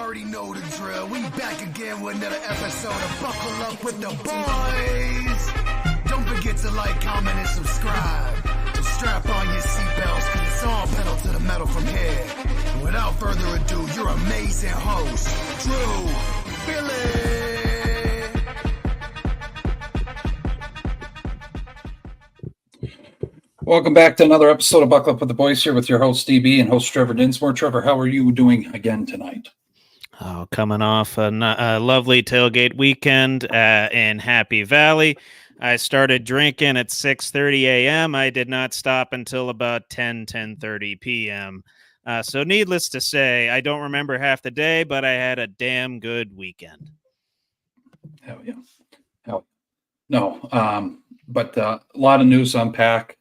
already know the drill. We back again with another episode of Buckle Up with the Boys. Don't forget to like, comment, and subscribe. And strap on your seatbelts, cause it's all pedal to the metal from here. And without further ado, your amazing host, Drew Billy. Welcome back to another episode of Buckle Up with the Boys here with your host DB and host Trevor Dinsmore. Trevor, how are you doing again tonight? Oh, coming off a lovely tailgate weekend in Happy Valley. I started drinking at 6:30 a.m. I did not stop until about 10:30 p.m. So needless to say, I don't remember half the day, but I had a damn good weekend. Hell yeah. But a lot of news to unpack.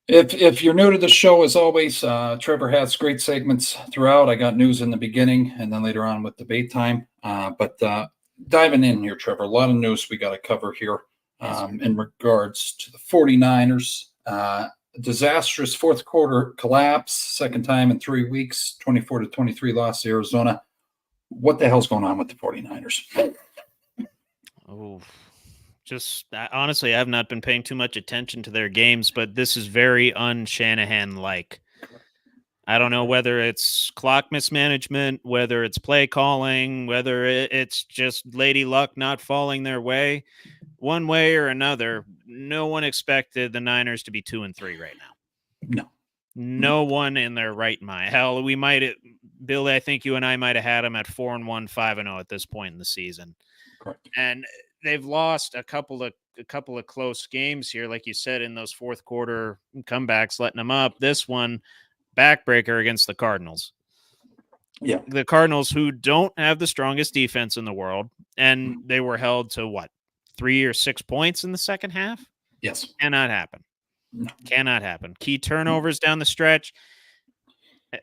If you're new to the show, as always, Trevor has great segments throughout. I got news in the beginning and then later on with debate time. But diving in here, Trevor, a lot of news we got to cover here in regards to the 49ers. Disastrous fourth quarter collapse, second time in 3 weeks, 24-23 loss to Arizona. What the hell's going on with the 49ers? Oh, just honestly, I've not been paying too much attention to their games, but this is very un-Shanahan-like. I don't know whether it's clock mismanagement, whether it's play calling, whether it's just lady luck not falling their way. One way or another, no one expected the Niners to be 2-3 right now. No one in their right mind. Hell, we might, Billy, I think you and I might have had them at 4-1, 5-0 at this point in the season. Correct. And they've lost a couple of close games here, like you said, in those fourth quarter comebacks, letting them up. This one, backbreaker against the Cardinals. Yeah, the Cardinals, who don't have the strongest defense in the world, and they were held to what, 3 or 6 points in the second half? Yes, cannot happen. No. Cannot happen. Key turnovers down the stretch.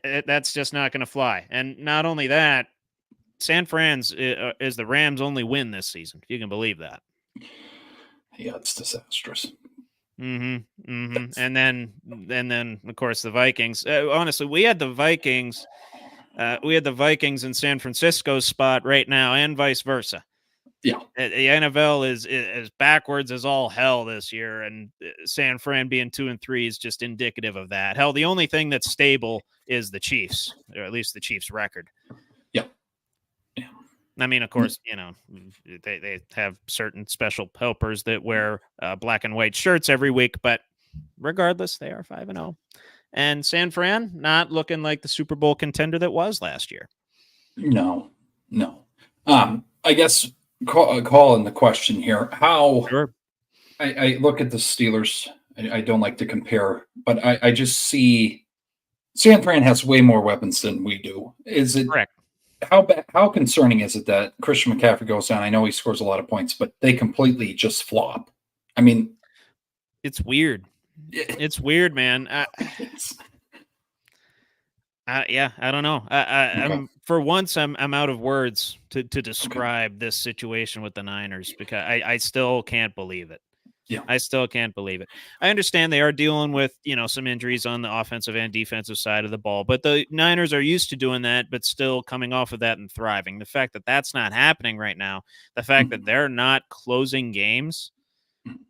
That's just not going to fly. And not only that, San Fran's is the Rams' only win this season, if you can believe that. Yeah, it's disastrous. And then of course the Vikings. Honestly, we had the Vikings in San Francisco's spot right now, and vice versa. Yeah, the NFL is backwards as all hell this year, and San Fran being 2-3 is just indicative of that. Hell, the only thing that's stable is the Chiefs, or at least the Chiefs' record. Yeah. I mean, of course, you know, they have certain special helpers that wear black and white shirts every week, but regardless, they are 5-0. And San Fran not looking like the Super Bowl contender that was last year. No. I guess call in the question here. How? Sure. I look at the Steelers. I don't like to compare, but I just see San Fran has way more weapons than we do. Is it correct? How concerning is it that Christian McCaffrey goes down? I know he scores a lot of points, but they completely just flop. I mean, it's weird. It's weird, man. Yeah, I don't know. Okay. For once, I'm out of words to describe this situation with the Niners, because I still can't believe it. Yeah, I still can't believe it. I understand they are dealing with, some injuries on the offensive and defensive side of the ball, but the Niners are used to doing that, but still coming off of that and thriving. The fact that that's not happening right now, the fact that they're not closing games,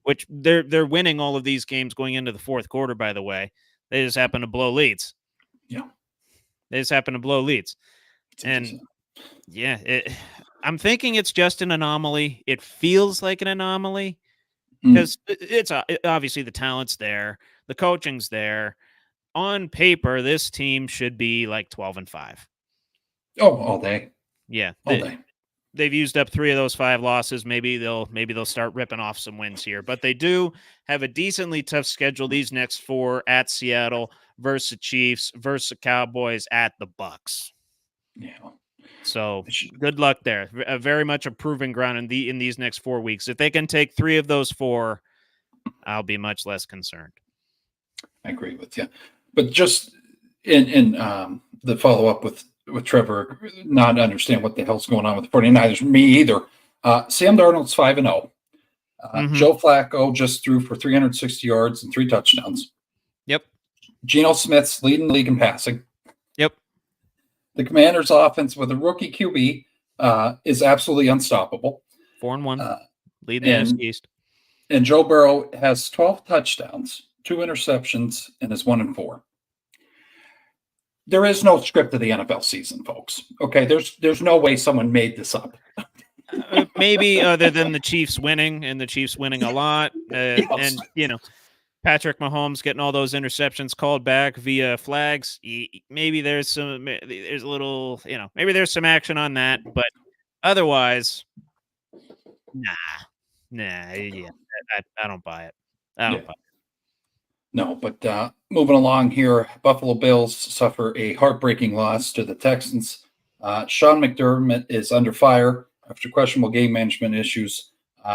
which they're winning all of these games going into the fourth quarter, by the way, they just happen to blow leads. Yeah. They just happen to blow leads. And I'm thinking it's just an anomaly. It feels like an anomaly. Because it's obviously the talent's there, the coaching's there. On paper, this team should be like 12-5. Oh, all day. Yeah, all day. They've used up 3 of those 5 losses. Maybe they'll start ripping off some wins here, but they do have a decently tough schedule. These next 4 at Seattle versus the Chiefs versus the Cowboys at the Bucks. Yeah. So good luck there. Very much a proving ground in these next 4 weeks. If they can take 3 of those 4, I'll be much less concerned. I agree with you. But just in the follow-up with Trevor, not understand what the hell's going on with the 49ers. Me either. Sam Darnold's 5-0. Joe Flacco just threw for 360 yards and 3 touchdowns. Yep. Geno Smith's leading the league in passing. Yep. The Commanders' offense with a rookie QB is absolutely unstoppable. 4-1, leading the NFC East. And Joe Burrow has 12 touchdowns, 2 interceptions, and is 1-4. There is no script to the NFL season, folks. Okay, there's no way someone made this up. Maybe other than the Chiefs winning, and the Chiefs winning a lot, Yes. and Patrick Mahomes getting all those interceptions called back via flags. Maybe there's a little, maybe there's some action on that, but otherwise, yeah, I don't buy it. I don't buy it. No, but moving along here, Buffalo Bills suffer a heartbreaking loss to the Texans. Sean McDermott is under fire after questionable game management issues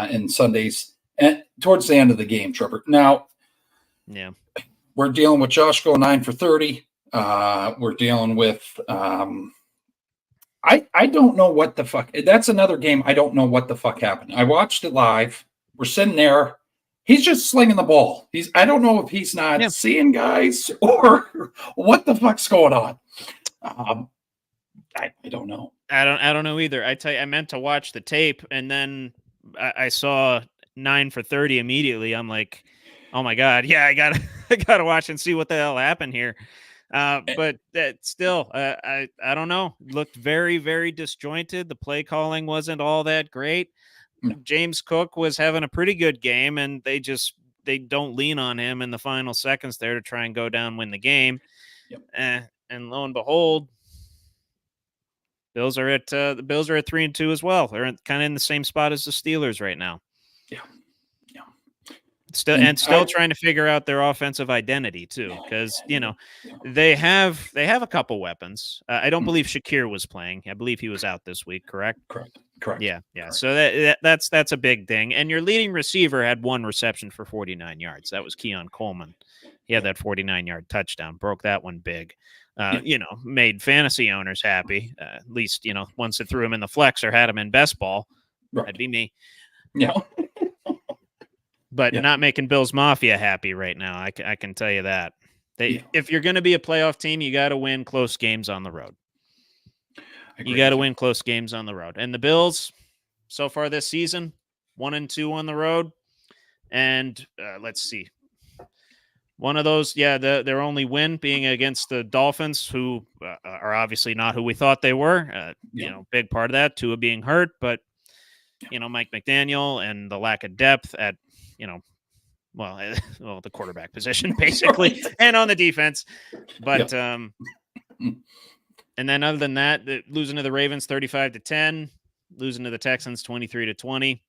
in Sundays and towards the end of the game, Trevor. Now, yeah, we're dealing with Josh going 9 for 30. We're dealing with I don't know what the fuck. That's another game. I don't know what the fuck happened. I watched it live. We're sitting there. He's just slinging the ball. I don't know if he's not seeing guys or what the fuck's going on. I don't know. I don't know either. I tell you, I meant to watch the tape, and then I saw 9 for 30 immediately. I'm like, oh my god, yeah, I gotta watch and see what the hell happened here. But still, I don't know. Looked very, very disjointed. The play calling wasn't all that great. No. James Cook was having a pretty good game, and they don't lean on him in the final seconds there to try and go down, win the game. Yep. And lo and behold, the Bills are at 3-2 as well. They're kind of in the same spot as the Steelers right now. Yeah. Still trying to figure out their offensive identity too, because they have a couple weapons. I don't believe Shakir was playing. I believe he was out this week. Correct. Yeah. Correct. So that's a big thing. And your leading receiver had 1 reception for 49 yards. That was Keon Coleman. He had that 49-yard touchdown. Broke that one big. Made fantasy owners happy. At least once it threw him in the flex or had him in best ball, that'd be me. Yeah. But not making Bills Mafia happy right now. I can tell you that. If you're going to be a playoff team, you got to win close games on the road. You got to win close games on the road. And the Bills, so far this season, 1-2 on the road. And let's see. One of those, their only win being against the Dolphins, who are obviously not who we thought they were. Big part of that, Tua being hurt. But, Mike McDaniel and the lack of depth at the quarterback position, basically, and on the defense. But, and then other than that, losing to the Ravens 35-10, losing to the Texans 23-20.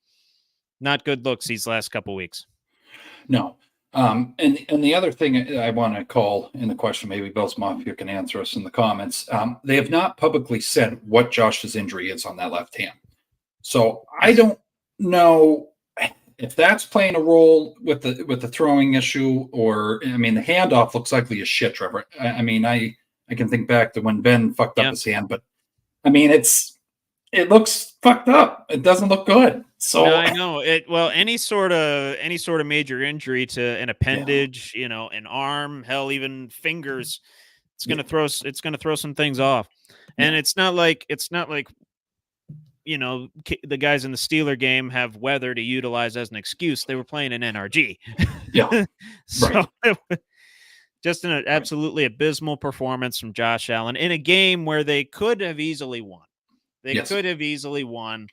Not good looks these last couple weeks. No. And the other thing I want to call in the question, maybe Bills Mafia can answer us in the comments. They have not publicly said what Josh's injury is on that left hand. So I don't know if that's playing a role with the throwing issue, or the handoff looks ugly as shit, Trevor. I can think back to when Ben fucked up his hand, but it looks fucked up. It doesn't look good. So no, I know it. Well, any sort of major injury to an appendage, an arm, hell, even fingers, it's gonna throw some things off. And it's not like the guys in the Steeler game have weather to utilize as an excuse. They were playing an NRG. Yeah. So just an absolutely abysmal performance from Josh Allen in a game where they could have easily won. Could have easily won.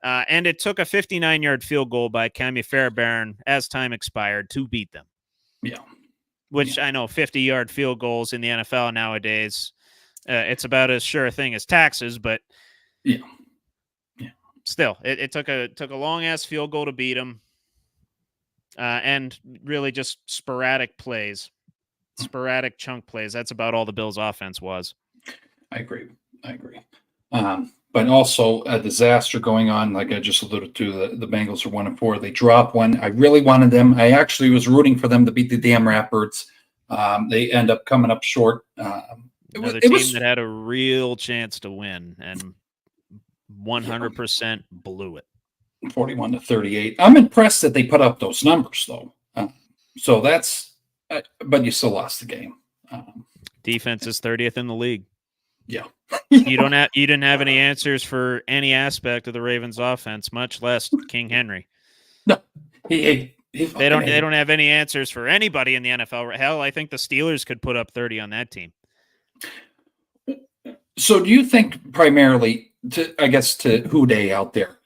And it took a 59-yard field goal by Kami Fairbairn as time expired to beat them. Yeah. Which I know 50-yard field goals in the NFL nowadays, it's about as sure a thing as taxes, but still, it took a long-ass field goal to beat them. And really just sporadic plays, sporadic chunk plays. That's about all the Bills' offense was. I agree. But also a disaster going on, like I just alluded to. The Bengals are 1-4. They dropped one. I really wanted them. I actually was rooting for them to beat the damn Ratbirds. They end up coming up short. Another team that had a real chance to win and 100% blew it. 41-38. I'm impressed that they put up those numbers, though. So that's, but you still lost the game. Defense is 30th in the league. Yeah. You didn't have any answers for any aspect of the Ravens offense, much less King Henry. No. They don't have any answers for anybody in the NFL. Hell, I think the Steelers could put up 30 on that team. So do you think primarily to Houday out there,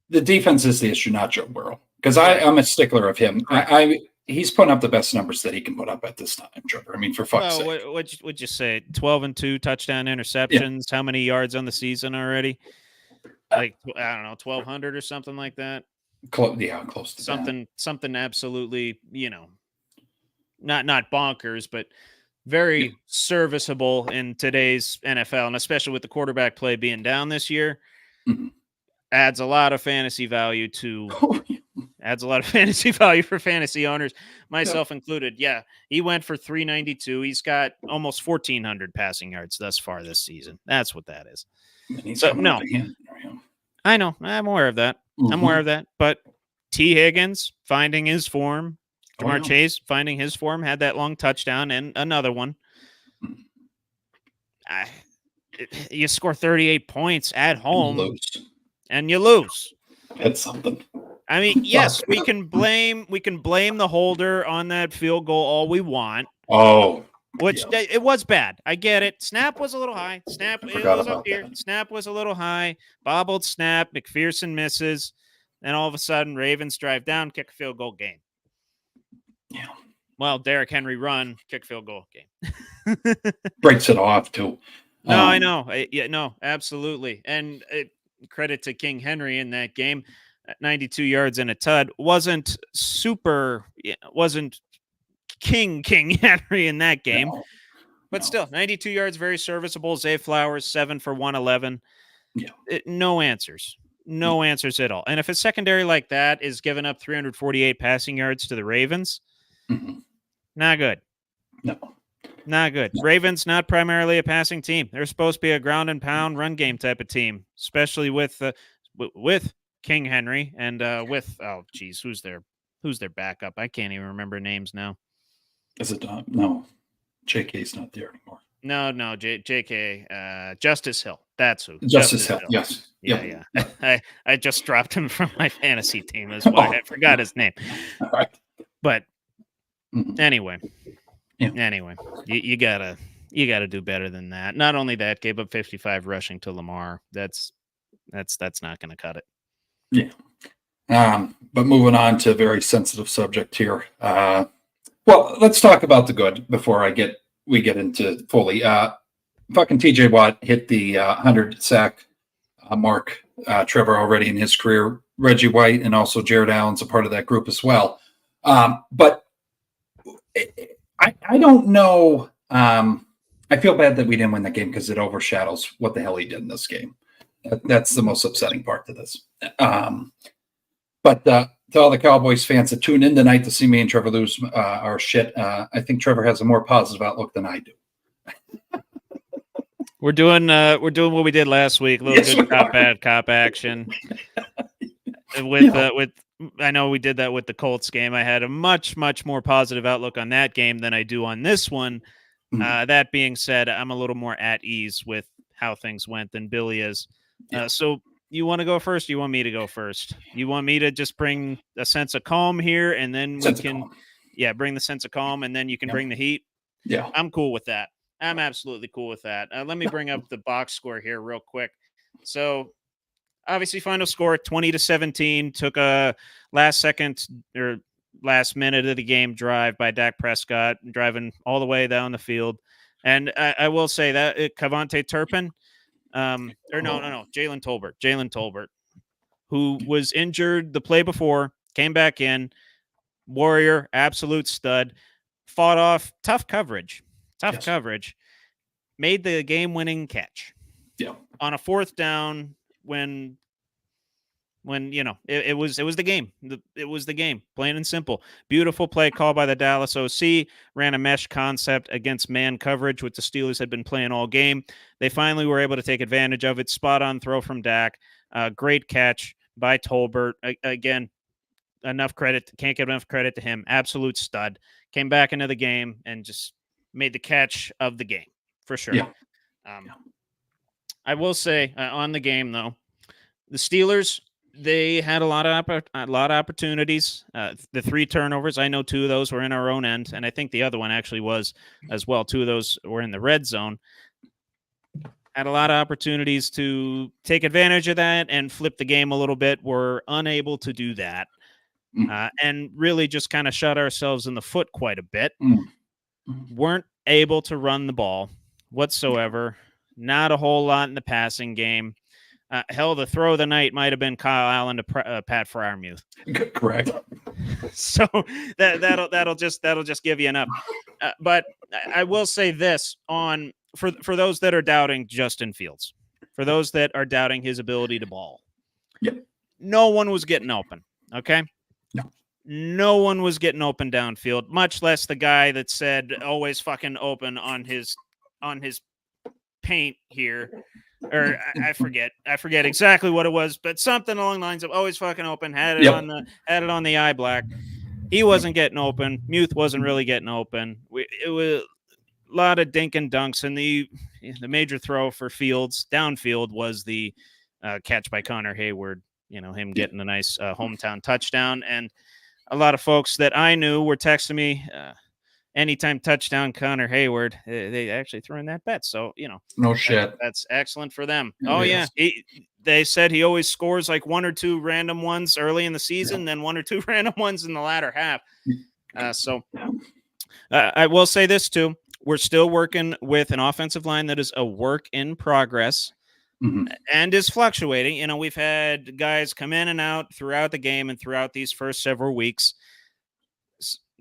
the defense is the issue, not Joe Burrow? Because I'm a stickler of him. He's putting up the best numbers that he can put up at this time, Trevor. I mean, for fuck's sake. What'd you say? 12-2 touchdown interceptions. Yeah. How many yards on the season already? Like, I don't know, 1,200 or something like that. Close to something absolutely, not bonkers, but very serviceable in today's NFL, and especially with the quarterback play being down this year, adds a lot of fantasy value for fantasy owners, myself included. Yeah, he went for 392. He's got almost 1,400 passing yards thus far this season. That's what that is. So no, I know. I'm aware of that. I'm aware of that. But T. Higgins finding his form. Jamar Chase finding his form, had that long touchdown and another one. You score 38 points at home and you lose. That's something. I mean, yes, we can blame the holder on that field goal all we want. It was bad. I get it. Snap was a little high. It was up here. Snap was a little high. Bobbled snap. McPherson misses. Then all of a sudden, Ravens drive down, kick a field goal, game. Yeah. Well, Derrick Henry run, kick field goal, game. Breaks it off too. No, I know. No, absolutely. And credit to King Henry in that game. 92 yards and a tud. Wasn't King Henry in that game. But still, 92 yards, very serviceable. Zay Flowers, 7 for 111. Yeah. No answers. No answers at all. And if a secondary like that is giving up 348 passing yards to the Ravens, not good. No. Not good. No. Ravens, not primarily a passing team. They're supposed to be a ground and pound run game type of team, especially with King Henry and who's their backup? I can't even remember names now. Is it no? JK's not there anymore. No, JK, Justice Hill. That's who. Justice Hill. Yes. Yeah. I just dropped him from my fantasy team. That's why I forgot his name. All right. But anyway, you gotta do better than that. Not only that, gave up 55 rushing to Lamar. That's not going to cut it. Yeah. But moving on to a very sensitive subject here. Well, let's talk about the good before we get into fully. Fucking TJ Watt hit the 100 sack mark. Trevor already in his career. Reggie White and also Jared Allen's a part of that group as well. But I don't know. I feel bad that we didn't win the game because it overshadows what the hell he did in this game. That's the most upsetting part to this. But to all the Cowboys fans that tune in tonight to see me and Trevor lose our shit, I think Trevor has a more positive outlook than I do. We're doing what we did last week. A little good cop, bad cop action. With I know we did that with the Colts game. I had a much, much more positive outlook on that game than I do on this one. That being said, I'm a little more at ease with how things went than Billy is. So you want to go first? Or you want me to go first? You want me to just bring a sense of calm here, and then we can, bring the sense of calm, and then you can bring the heat. Yeah, I'm cool with that. I'm absolutely cool with that. Let me bring up the box score here real quick. So obviously final score 20-17, took a last minute of the game drive by Dak Prescott, driving all the way down the field. And I will say that Cavante Turpin, Jalen Tolbert, who was injured the play before, came back in, warrior, absolute stud, fought off tough coverage, made the game-winning catch. Yeah. On a fourth down when it was the game. It was the game, plain and simple. Beautiful play call by the Dallas OC, ran a mesh concept against man coverage, which the Steelers had been playing all game. They finally were able to take advantage of it. Spot on throw from Dak. Great catch by Tolbert. Again, can't give enough credit to him. Absolute stud. Came back into the game and just made the catch of the game for sure. Yeah. I will say on the game though, the Steelers, they had a lot of opportunities. The 3 turnovers, I know 2 of those were in our own end, and I think the other one actually was as well. 2 of those were in the red zone. Had a lot of opportunities to take advantage of that and flip the game a little bit. Were unable to do that, and really just kind of shot ourselves in the foot quite a bit. Weren't able to run the ball whatsoever. Not a whole lot in the passing game. Hell, the throw of the night might have been Kyle Allen to Pat Freiermuth. Correct. So that'll just give you enough. But I will say this for those that are doubting Justin Fields, for those that are doubting his ability to ball. Yep. No one was getting open. Okay. No one was getting open downfield, much less the guy that said always fucking open on his paint here. Or I forget exactly what it was, but something along the lines of always fucking open, had it on the eye black. He wasn't getting open. Muth wasn't really getting open. It was a lot of dink and dunks, and the major throw for Fields downfield was the catch by Connor Hayward. Him getting a nice hometown touchdown. And a lot of folks that I knew were texting me, anytime touchdown Connor Hayward, they actually threw in that bet. So, no shit. That's excellent for them. Yeah. They said he always scores like 1 or 2 random ones early in the season, then 1 or 2 random ones in the latter half. I will say this too. We're still working with an offensive line that is a work in progress. And is fluctuating. We've had guys come in and out throughout the game and throughout these first several weeks.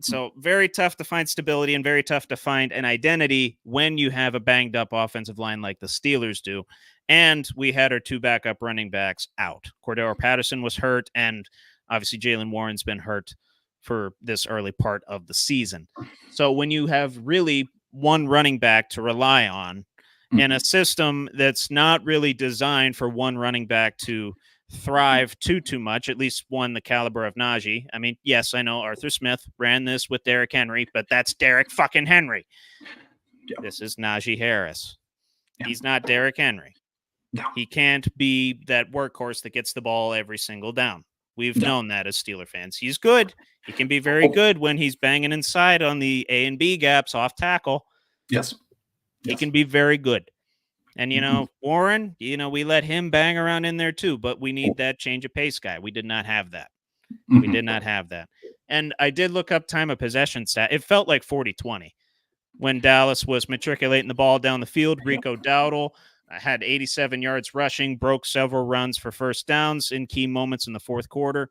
So very tough to find stability and very tough to find an identity when you have a banged up offensive line like the Steelers do. And we had our 2 backup running backs out. Cordero Patterson was hurt, and obviously Jalen Warren's been hurt for this early part of the season. So when you have really one running back to rely on, in a system that's not really designed for one running back to thrive too much, at least one the caliber of Najee. I mean, yes, I know Arthur Smith ran this with Derrick Henry, but that's Derrick fucking Henry. Yeah. This is Najee Harris. Yeah. He's not Derrick Henry. No. He can't be that workhorse that gets the ball every single down. We've known that as Steeler fans. He's good. He can be very good when he's banging inside on the A and B gaps off tackle. Yes. He can be very good. And, Warren, we let him bang around in there too, but we need that change of pace guy. We did not have that. We did not have that. And I did look up time of possession stat. It felt like 40-20 when Dallas was matriculating the ball down the field. Rico Dowdle had 87 yards rushing, broke several runs for first downs in key moments in the fourth quarter.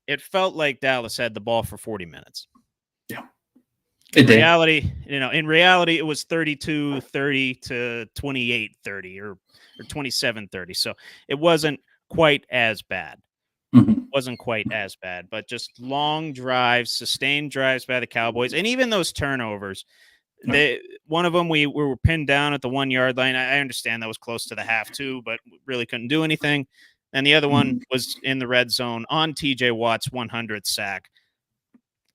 It felt like Dallas had the ball for 40 minutes. Yeah. In reality, it was 32-30 to 28-30 or 27-30. So it wasn't quite as bad. Wasn't quite as bad, but just long drives, sustained drives by the Cowboys. And even those turnovers, one of them, we were pinned down at the 1 yard line. I understand that was close to the half too, but really couldn't do anything. And the other one was in the red zone on TJ Watt's 100th sack.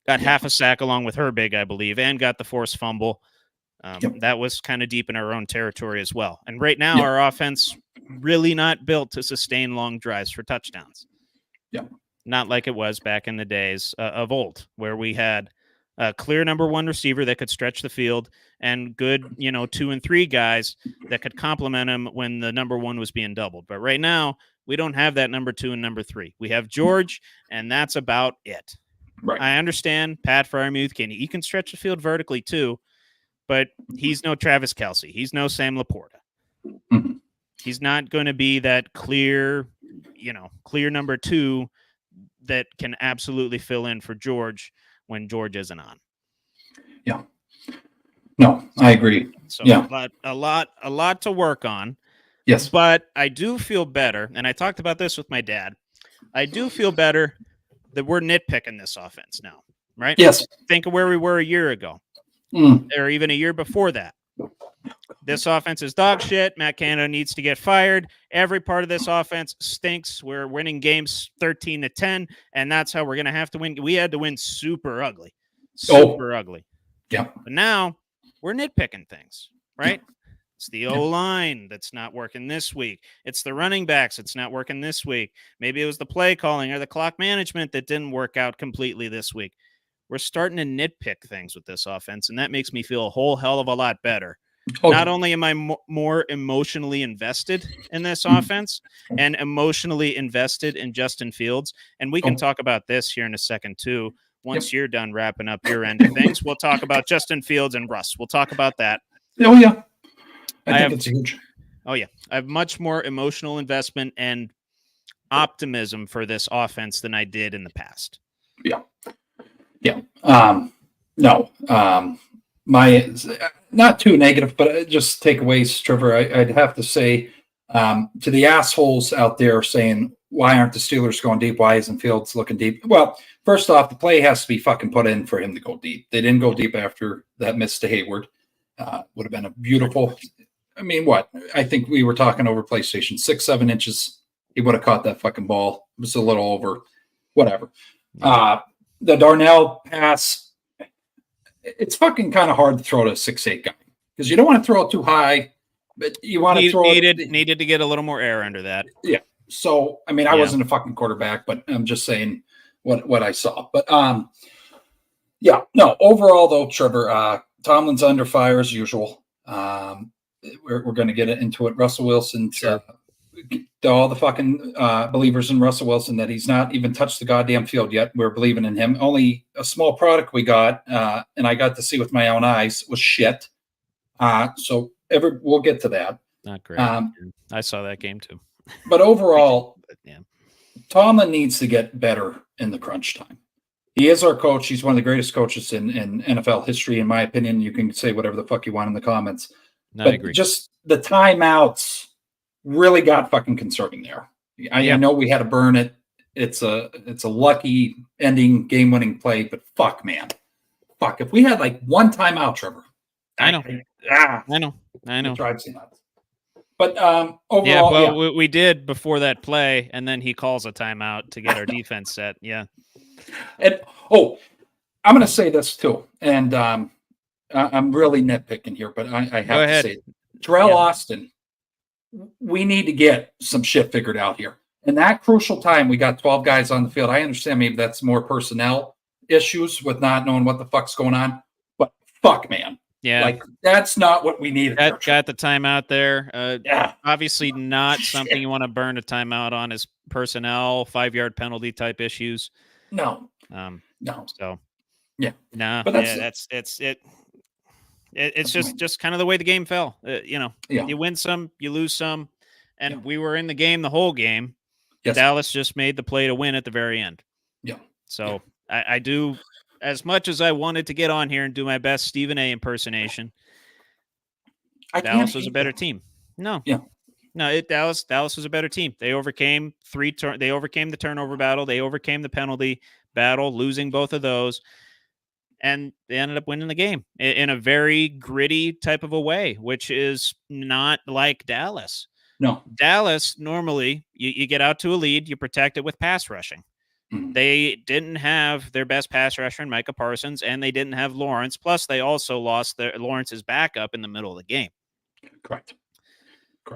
Got half a sack along with Herbig, I believe, and got the forced fumble. That was kind of deep in our own territory as well. And right now, our offense really not built to sustain long drives for touchdowns. Not like it was back in the days of old, where we had a clear number 1 receiver that could stretch the field and good, 2 and 3 guys that could complement him when the number 1 was being doubled. But right now, we don't have that number 2 and number 3. We have George, and that's about it. Right. I understand Pat Freiermuth he can stretch the field vertically too, but he's no Travis Kelce. He's no Sam Laporta. He's not going to be that clear number 2 that can absolutely fill in for George when George isn't on. Yeah. No, I agree. So a lot to work on. Yes. But I do feel better, and I talked about this with my dad. I do feel better that we're nitpicking this offense now, right? Yes. Think of where we were a year ago, or even a year before that. This offense is dog shit. Matt Canada needs to get fired. Every part of this offense stinks. We're winning games 13-10, and that's how we're going to have to win. We had to win super ugly. Super ugly. Yeah. But now we're nitpicking things, right? It's the O-line that's not working this week. It's the running backs that's not working this week. Maybe it was the play calling or the clock management that didn't work out completely this week. We're starting to nitpick things with this offense, and that makes me feel a whole hell of a lot better. Okay. Not only am I more emotionally invested in this offense and emotionally invested in Justin Fields, and we can talk about this here in a second too. Once you're done wrapping up your end of things, we'll talk about Justin Fields and Russ. We'll talk about that. Oh, yeah. I think it's huge. Oh, yeah. I have much more emotional investment and optimism for this offense than I did in the past. Yeah. Yeah. My not too negative, but just takeaways, Trevor. I'd have to say to the assholes out there saying, why aren't the Steelers going deep? Why isn't Fields looking deep? Well, first off, the play has to be fucking put in for him to go deep. They didn't go deep after that miss to Hayward. Would have been a beautiful. I mean, what? I think we were talking over PlayStation, 6-7 inches. He would have caught that fucking ball. It was a little over, whatever. The Darnell pass, it's fucking kind of hard to throw to a 6'8" guy because you don't want to throw it too high, but you want to throw it. Needed to get a little more air under that. Yeah. So, I mean, I wasn't a fucking quarterback, but I'm just saying what I saw. But, overall, though, Trevor, Tomlin's under fire as usual. We're going to get into it. Russell Wilson, all the fucking believers in Russell Wilson that he's not even touched the goddamn field yet. We're believing in him. Only a small product we got, and I got to see with my own eyes, was shit. So we'll get to that. Not great. I saw that game too. But overall, Tomlin needs to get better in the crunch time. He is our coach. He's one of the greatest coaches in NFL history, in my opinion. You can say whatever the fuck you want in the comments. No, I agree. Just the timeouts really got fucking concerning there. I know we had to burn it. It's a lucky ending, game-winning play, but fuck, man. Fuck. If we had like one timeout, Trevor. I know. It drives me nuts. But overall, we did before that play, and then he calls a timeout to get our defense set. Yeah. And I'm going to say this too, and I'm really nitpicking here, but I have to say, Terrell Austin, we need to get some shit figured out here. In that crucial time, we got 12 guys on the field. I understand maybe that's more personnel issues with not knowing what the fuck's going on, but fuck, man. Yeah. Like, that's not what we needed. Got the timeout there. Obviously not something you want to burn a timeout on is personnel, 5-yard penalty type issues. No. No. So, yeah. No. But it's just kind of the way the game fell. You win some, you lose some. And we were in the game the whole game. Yes. Dallas just made the play to win at the very end. Yeah. So I do, as much as I wanted to get on here and do my best Stephen A impersonation, Dallas was a better team. No. Yeah. No, Dallas was a better team. They overcame they overcame the turnover battle. They overcame the penalty battle, losing both of those. And they ended up winning the game in a very gritty type of a way, which is not like Dallas. No. Dallas, normally, you get out to a lead, you protect it with pass rushing. Mm-hmm. They didn't have their best pass rusher in Micah Parsons, and they didn't have Lawrence. Plus, they also lost Lawrence's backup in the middle of the game. Correct.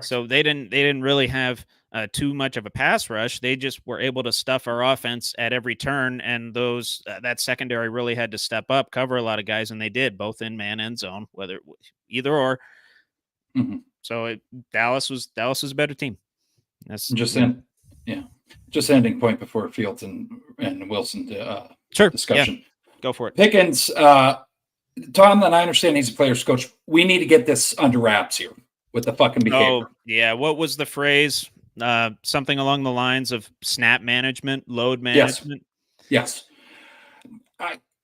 So they didn't really have too much of a pass rush. They just were able to stuff our offense at every turn, and that secondary really had to step up, cover a lot of guys, and they did, both in man and zone, either or. Mm-hmm. So Dallas was a better team. That's just ending point before Fields and Wilson discussion. Yeah. Go for it. Pickens, Tom, and I understand he's a player's coach. We need to get this under wraps here with the fucking behavior. Oh, yeah. What was the phrase? Something along the lines of snap management, load management. Yes.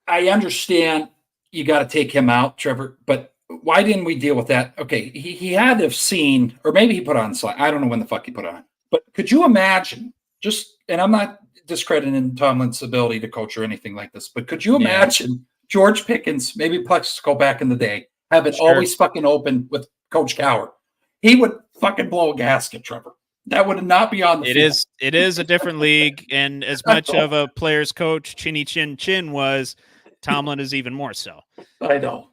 I understand you got to take him out, Trevor, but why didn't we deal with that? Okay, he had to have seen, or maybe he put on the slide. I don't know when the fuck he put on. But could you imagine, and I'm not discrediting Tomlin's ability to coach or anything like this, but could you imagine George Pickens, maybe Plexico back in the day, have it always fucking open with Coach Coward? He would fucking blow a gasket, Trevor. That would not be on the field. It is a different league, and as much of a player's coach Chinny Chin Chin was, Tomlin is even more so. I know.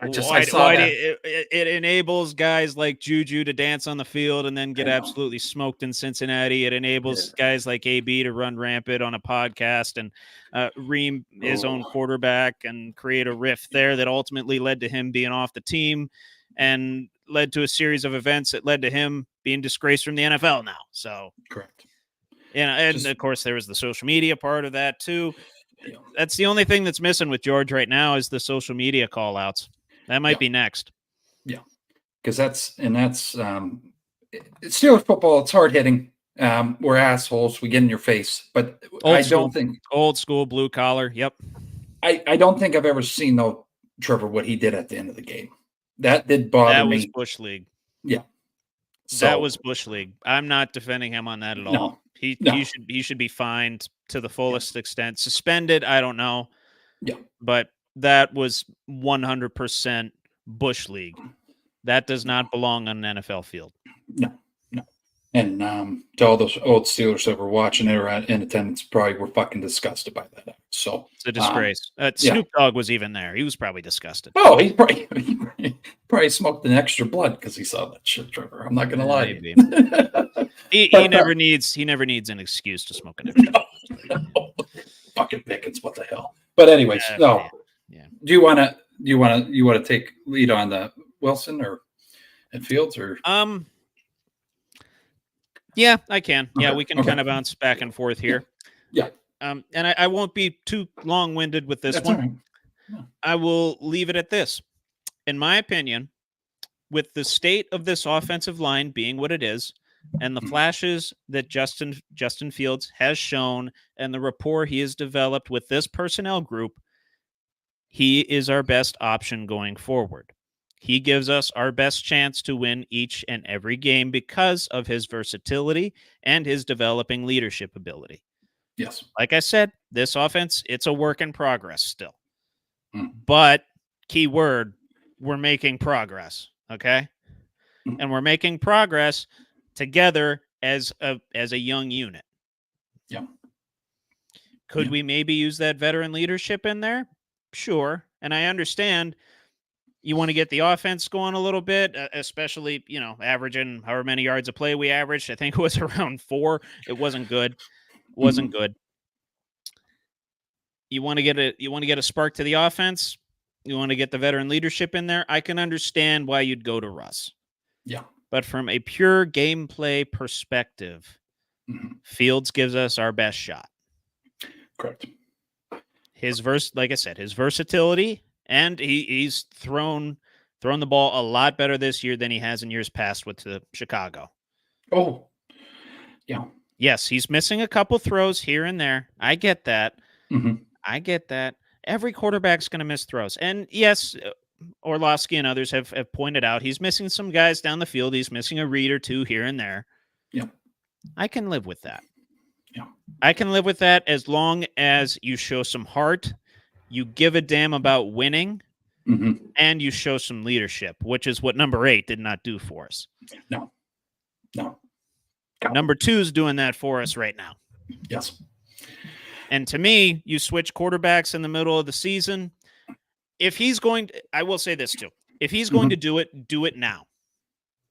It enables guys like Juju to dance on the field and then get absolutely smoked in Cincinnati. It enables guys like AB to run rampant on a podcast and ream his own quarterback and create a rift there that ultimately led to him being off the team and led to a series of events that led to him being disgraced from the NFL now. So correct. And of course there was the social media part of that too. That's the only thing that's missing with George right now is the social media call outs. That might be next. Yeah. Because that's Steelers football. It's hard hitting. We're assholes. We get in your face, but don't think old school blue collar. Yep. I don't think I've ever seen though, Trevor, what he did at the end of the game. That did bother me. That was Bush League. Yeah. So, that was Bush League. I'm not defending him on that at all. He should be fined to the fullest extent. Suspended, I don't know. Yeah. But that was 100% Bush League. That does not belong on an NFL field. No. And to all those old Steelers that were watching it or in attendance, probably were fucking disgusted by that. So it's a disgrace. Snoop Dogg was even there. He was probably disgusted. Oh, he probably smoked an extra blood because he saw that shit, Trevor. I'm not going to lie to you. he never needs an excuse to smoke an extra. No. Fucking Pickens, what the hell? But anyways, no. Yeah. Do you want to take lead on the Wilson and Fields or? Yeah, I can. Okay. Yeah, we can kind of bounce back and forth here. Yeah. And I won't be too long-winded with this That's one. all right. Yeah. I will leave it at this. In my opinion, with the state of this offensive line being what it is, and the flashes that Justin Fields has shown, and the rapport he has developed with this personnel group, he is our best option going forward. He gives us our best chance to win each and every game because of his versatility and his developing leadership ability. Yes. Like I said, this offense, it's a work in progress still. Mm. But key word, we're making progress, okay? And we're making progress together as a young unit. Yeah. Could we maybe use that veteran leadership in there? Sure. And I understand you want to get the offense going a little bit, especially, averaging however many yards a play we averaged. I think it was around 4. It wasn't good. Good. You want to get a spark to the offense. You want to get the veteran leadership in there. I can understand why you'd go to Russ. Yeah. But from a pure gameplay perspective, Fields gives us our best shot. Correct. Like I said, his versatility, and he's thrown the ball a lot better this year than he has in years past with the Chicago. Oh, yeah. Yes, he's missing a couple throws here and there. I get that. I get that. Every quarterback's going to miss throws. And yes, Orlovsky and others have pointed out he's missing some guys down the field. He's missing a read or two here and there. Yeah. I can live with that. Yeah. I can live with that as long as you show some heart, you give a damn about winning, and you show some leadership, which is what number 8 did not do for us. No. Number 2 is doing that for us right now. Yes. And to me, you switch quarterbacks in the middle of the season. If he's going to, I will say this too. If he's going to do it now,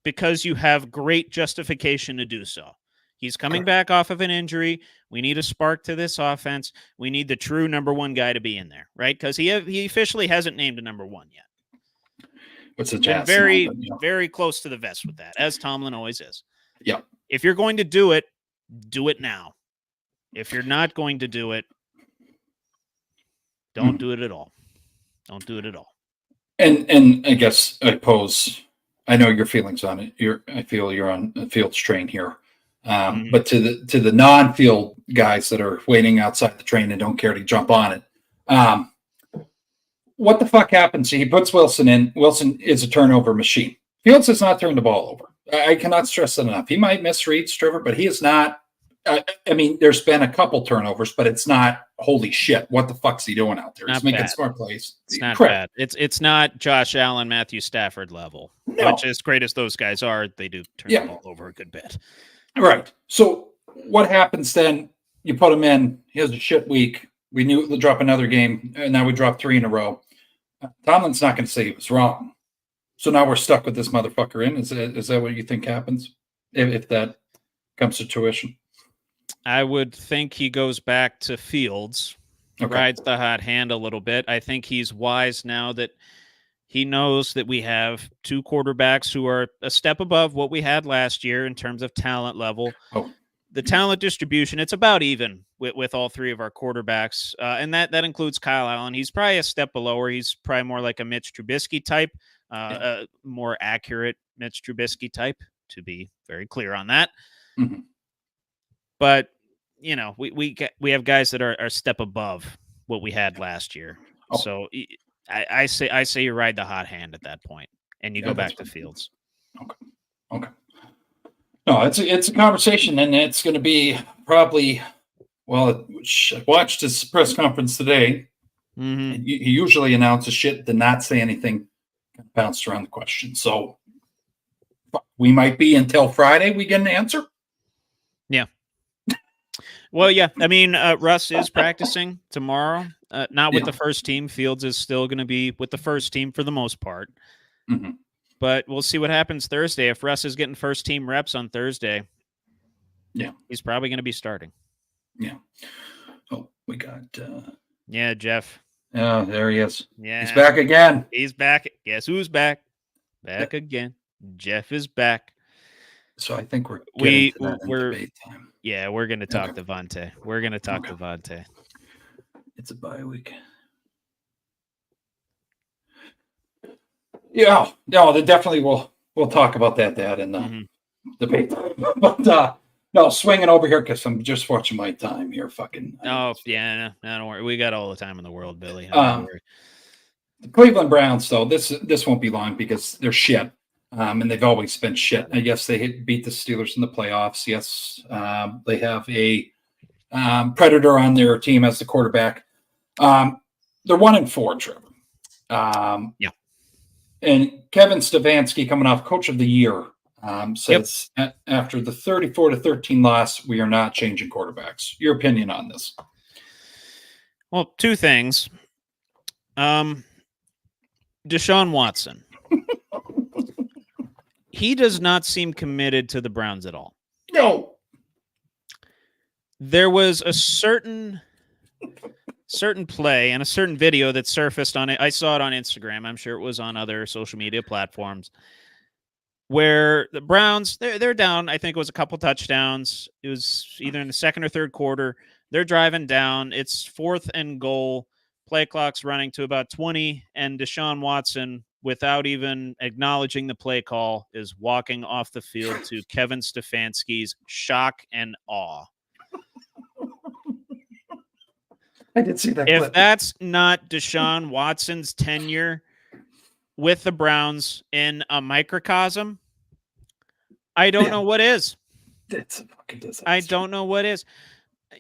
because you have great justification to do so. He's coming back off of an injury. We need a spark to this offense. We need the true number 1 guy to be in there, right? Because he officially hasn't named a number 1 yet. What's the Jazz? Very, very close to the vest with that, as Tomlin always is. Yeah. If you're going to do it now. If you're not going to do it, don't do it at all. Don't do it at all. And I guess I know your feelings on it. I feel you're on the Fields train here. But to the non-field guys that are waiting outside the train and don't care to jump on it, what the fuck happens? He puts Wilson in. Wilson is a turnover machine. Fields has not turned the ball over. I cannot stress that enough. He might miss reads, Trevor, but he is not. I mean, there's been a couple turnovers, but it's not holy shit. What the fuck's he doing out there? He's making smart plays. It's not bad. It's not Josh Allen, Matthew Stafford level. No. Which, as great as those guys are, they do turn the ball over a good bit. Right. So what happens then? You put him in. He has a shit week. We knew we'll drop another game, and now we dropped 3 in a row. Tomlin's not going to say he was wrong. So now we're stuck with this motherfucker in. Is that what you think happens if that comes to tuition? I would think he goes back to Fields, rides the hot hand a little bit. I think he's wise now that he knows that we have two quarterbacks who are a step above what we had last year in terms of talent level. The talent distribution, it's about even with all three of our quarterbacks. And that includes Kyle Allen. He's probably a step below, or he's probably more like a Mitch Trubisky type, a more accurate Mitch Trubisky type, to be very clear on that. Mm-hmm. But, you know, we have guys that are a step above what we had last year. So I say you ride the hot hand at that point, and you go back to Fields. Okay. No, it's a conversation, and it's going to be probably. Well, I watched his press conference today. Mm-hmm. And he usually announces shit, did not say anything, bounced around the question. So we might be until Friday we get an answer. Yeah. Well, yeah. I mean, Russ is practicing tomorrow. Not with the first team. Fields is still going to be with the first team for the most part. Mm-hmm. But we'll see what happens Thursday. If Russ is getting first team reps on Thursday, he's probably going to be starting. Yeah. Oh, we got. Jeff. Oh, there he is. Yeah, he's back again. He's back. Guess who's back? Back again. Jeff is back. So I think we're getting to that in debate time. Yeah, we're going to talk Devontae. We're going to talk Devontae. It's a bye week. Yeah, no, they definitely we'll talk about that in the debate. But no, swinging over here because I'm just watching my time here. Fucking. No, don't worry. We got all the time in the world, Billy. The Cleveland Browns, though, this won't be long because they're shit, and they've always been shit. I guess they beat the Steelers in the playoffs. Yes, they have a predator on their team as the quarterback. They're 1-4, Trevor. And Kevin Stefanski, coming off Coach of the Year, says after the 34-13 loss, we are not changing quarterbacks. Your opinion on this? Well, two things. Deshaun Watson. He does not seem committed to the Browns at all. No. There was a certain play and a certain video that surfaced on it. I saw it on Instagram. I'm sure it was on other social media platforms where the Browns, they're down. I think it was a couple touchdowns. It was either in the second or third quarter. They're driving down. It's 4th and goal. Play clock's running to about 20, and Deshaun Watson, without even acknowledging the play call, is walking off the field to Kevin Stefanski's shock and awe. I did see that. If that's not Deshaun Watson's tenure with the Browns in a microcosm, I don't know what is. It's a fucking disaster. I don't know what is.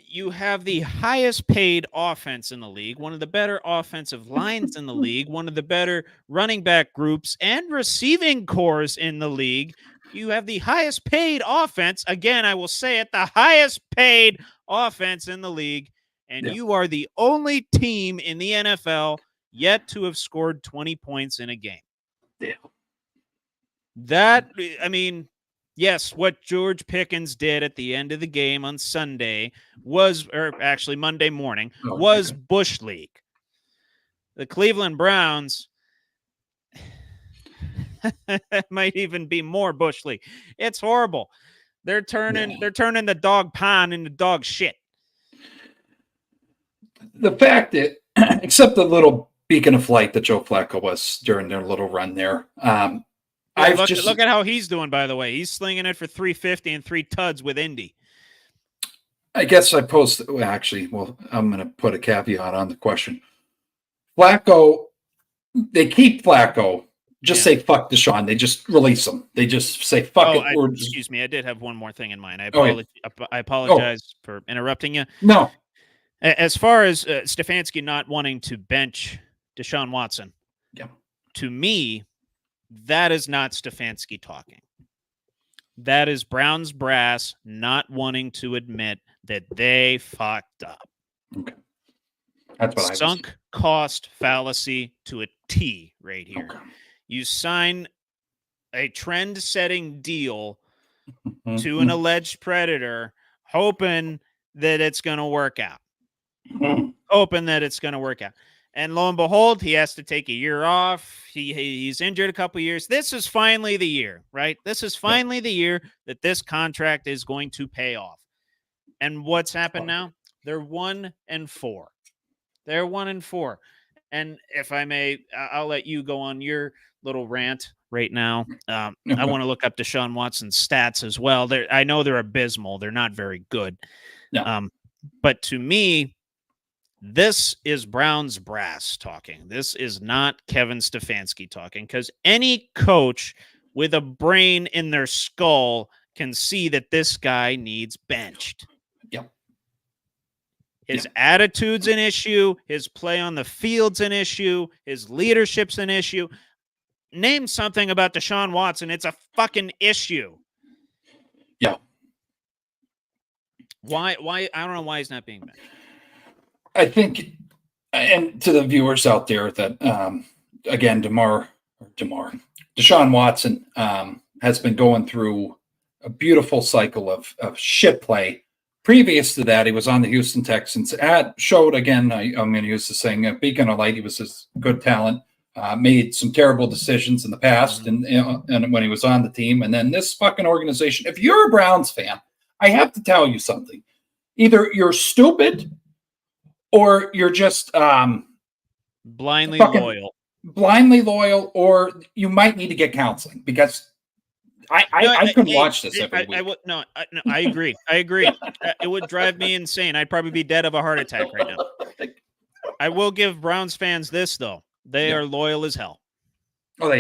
You have the highest paid offense in the league, one of the better offensive lines in the league, one of the better running back groups and receiving cores in the league. You have the highest paid offense. Again, I will say it, the highest paid offense in the league. And you are the only team in the NFL yet to have scored 20 points in a game. Yeah. That, I mean, yes, what George Pickens did at the end of the game on Sunday was, or actually Monday morning, was Bush League. The Cleveland Browns might even be more Bush League. It's horrible. They're turning the dog pond into dog shit. The fact that, except the little beacon of light that Joe Flacco was during their little run there, look at how he's doing, by the way. He's slinging it for 350 and 3 tuds with Indy. I guess I posted, I'm going to put a caveat on the question. Flacco, they keep Flacco. Just say fuck Deshaun. They just release him. They just say fuck it. Excuse me. I did have one more thing in mind. I apologize for interrupting you. No. As far as Stefanski not wanting to bench Deshaun Watson, to me, that is not Stefanski talking. That is Browns brass not wanting to admit that they fucked up. Okay. That's what I was. Sunk cost fallacy to a T right here. Okay. You sign a trend-setting deal Mhm. to an alleged predator, hoping that it's going to work out. Mhm. Hoping that it's going to work out. And lo and behold, he has to take a year off. He's injured a couple years. This is finally the year, right? This is finally the year that this contract is going to pay off. And what's happened now? They're 1-4. They're 1-4. And if I may, I'll let you go on your little rant right now. I want to look up Deshaun Watson's stats as well. I know they're abysmal. They're not very good. No. But to me, this is Browns brass talking. This is not Kevin Stefanski talking, because any coach with a brain in their skull can see that this guy needs benched. Yep. His attitude's an issue. His play on the field's an issue. His leadership's an issue. Name something about Deshaun Watson. It's a fucking issue. Yeah. Why? I don't know why he's not being benched. I think, and to the viewers out there, that again, Deshaun Watson has been going through a beautiful cycle of shit play. Previous to that, he was on the Houston Texans. Showed again, I'm going to use the saying, beacon of light. He was this good talent. Made some terrible decisions in the past, and when he was on the team, and then this fucking organization. If you're a Browns fan, I have to tell you something. Either you're stupid, or you're just blindly loyal, or you might need to get counseling, because I couldn't watch this every week. I agree. It would drive me insane. I'd probably be dead of a heart attack right now. I will give Browns fans this, though. They are loyal as hell. Oh,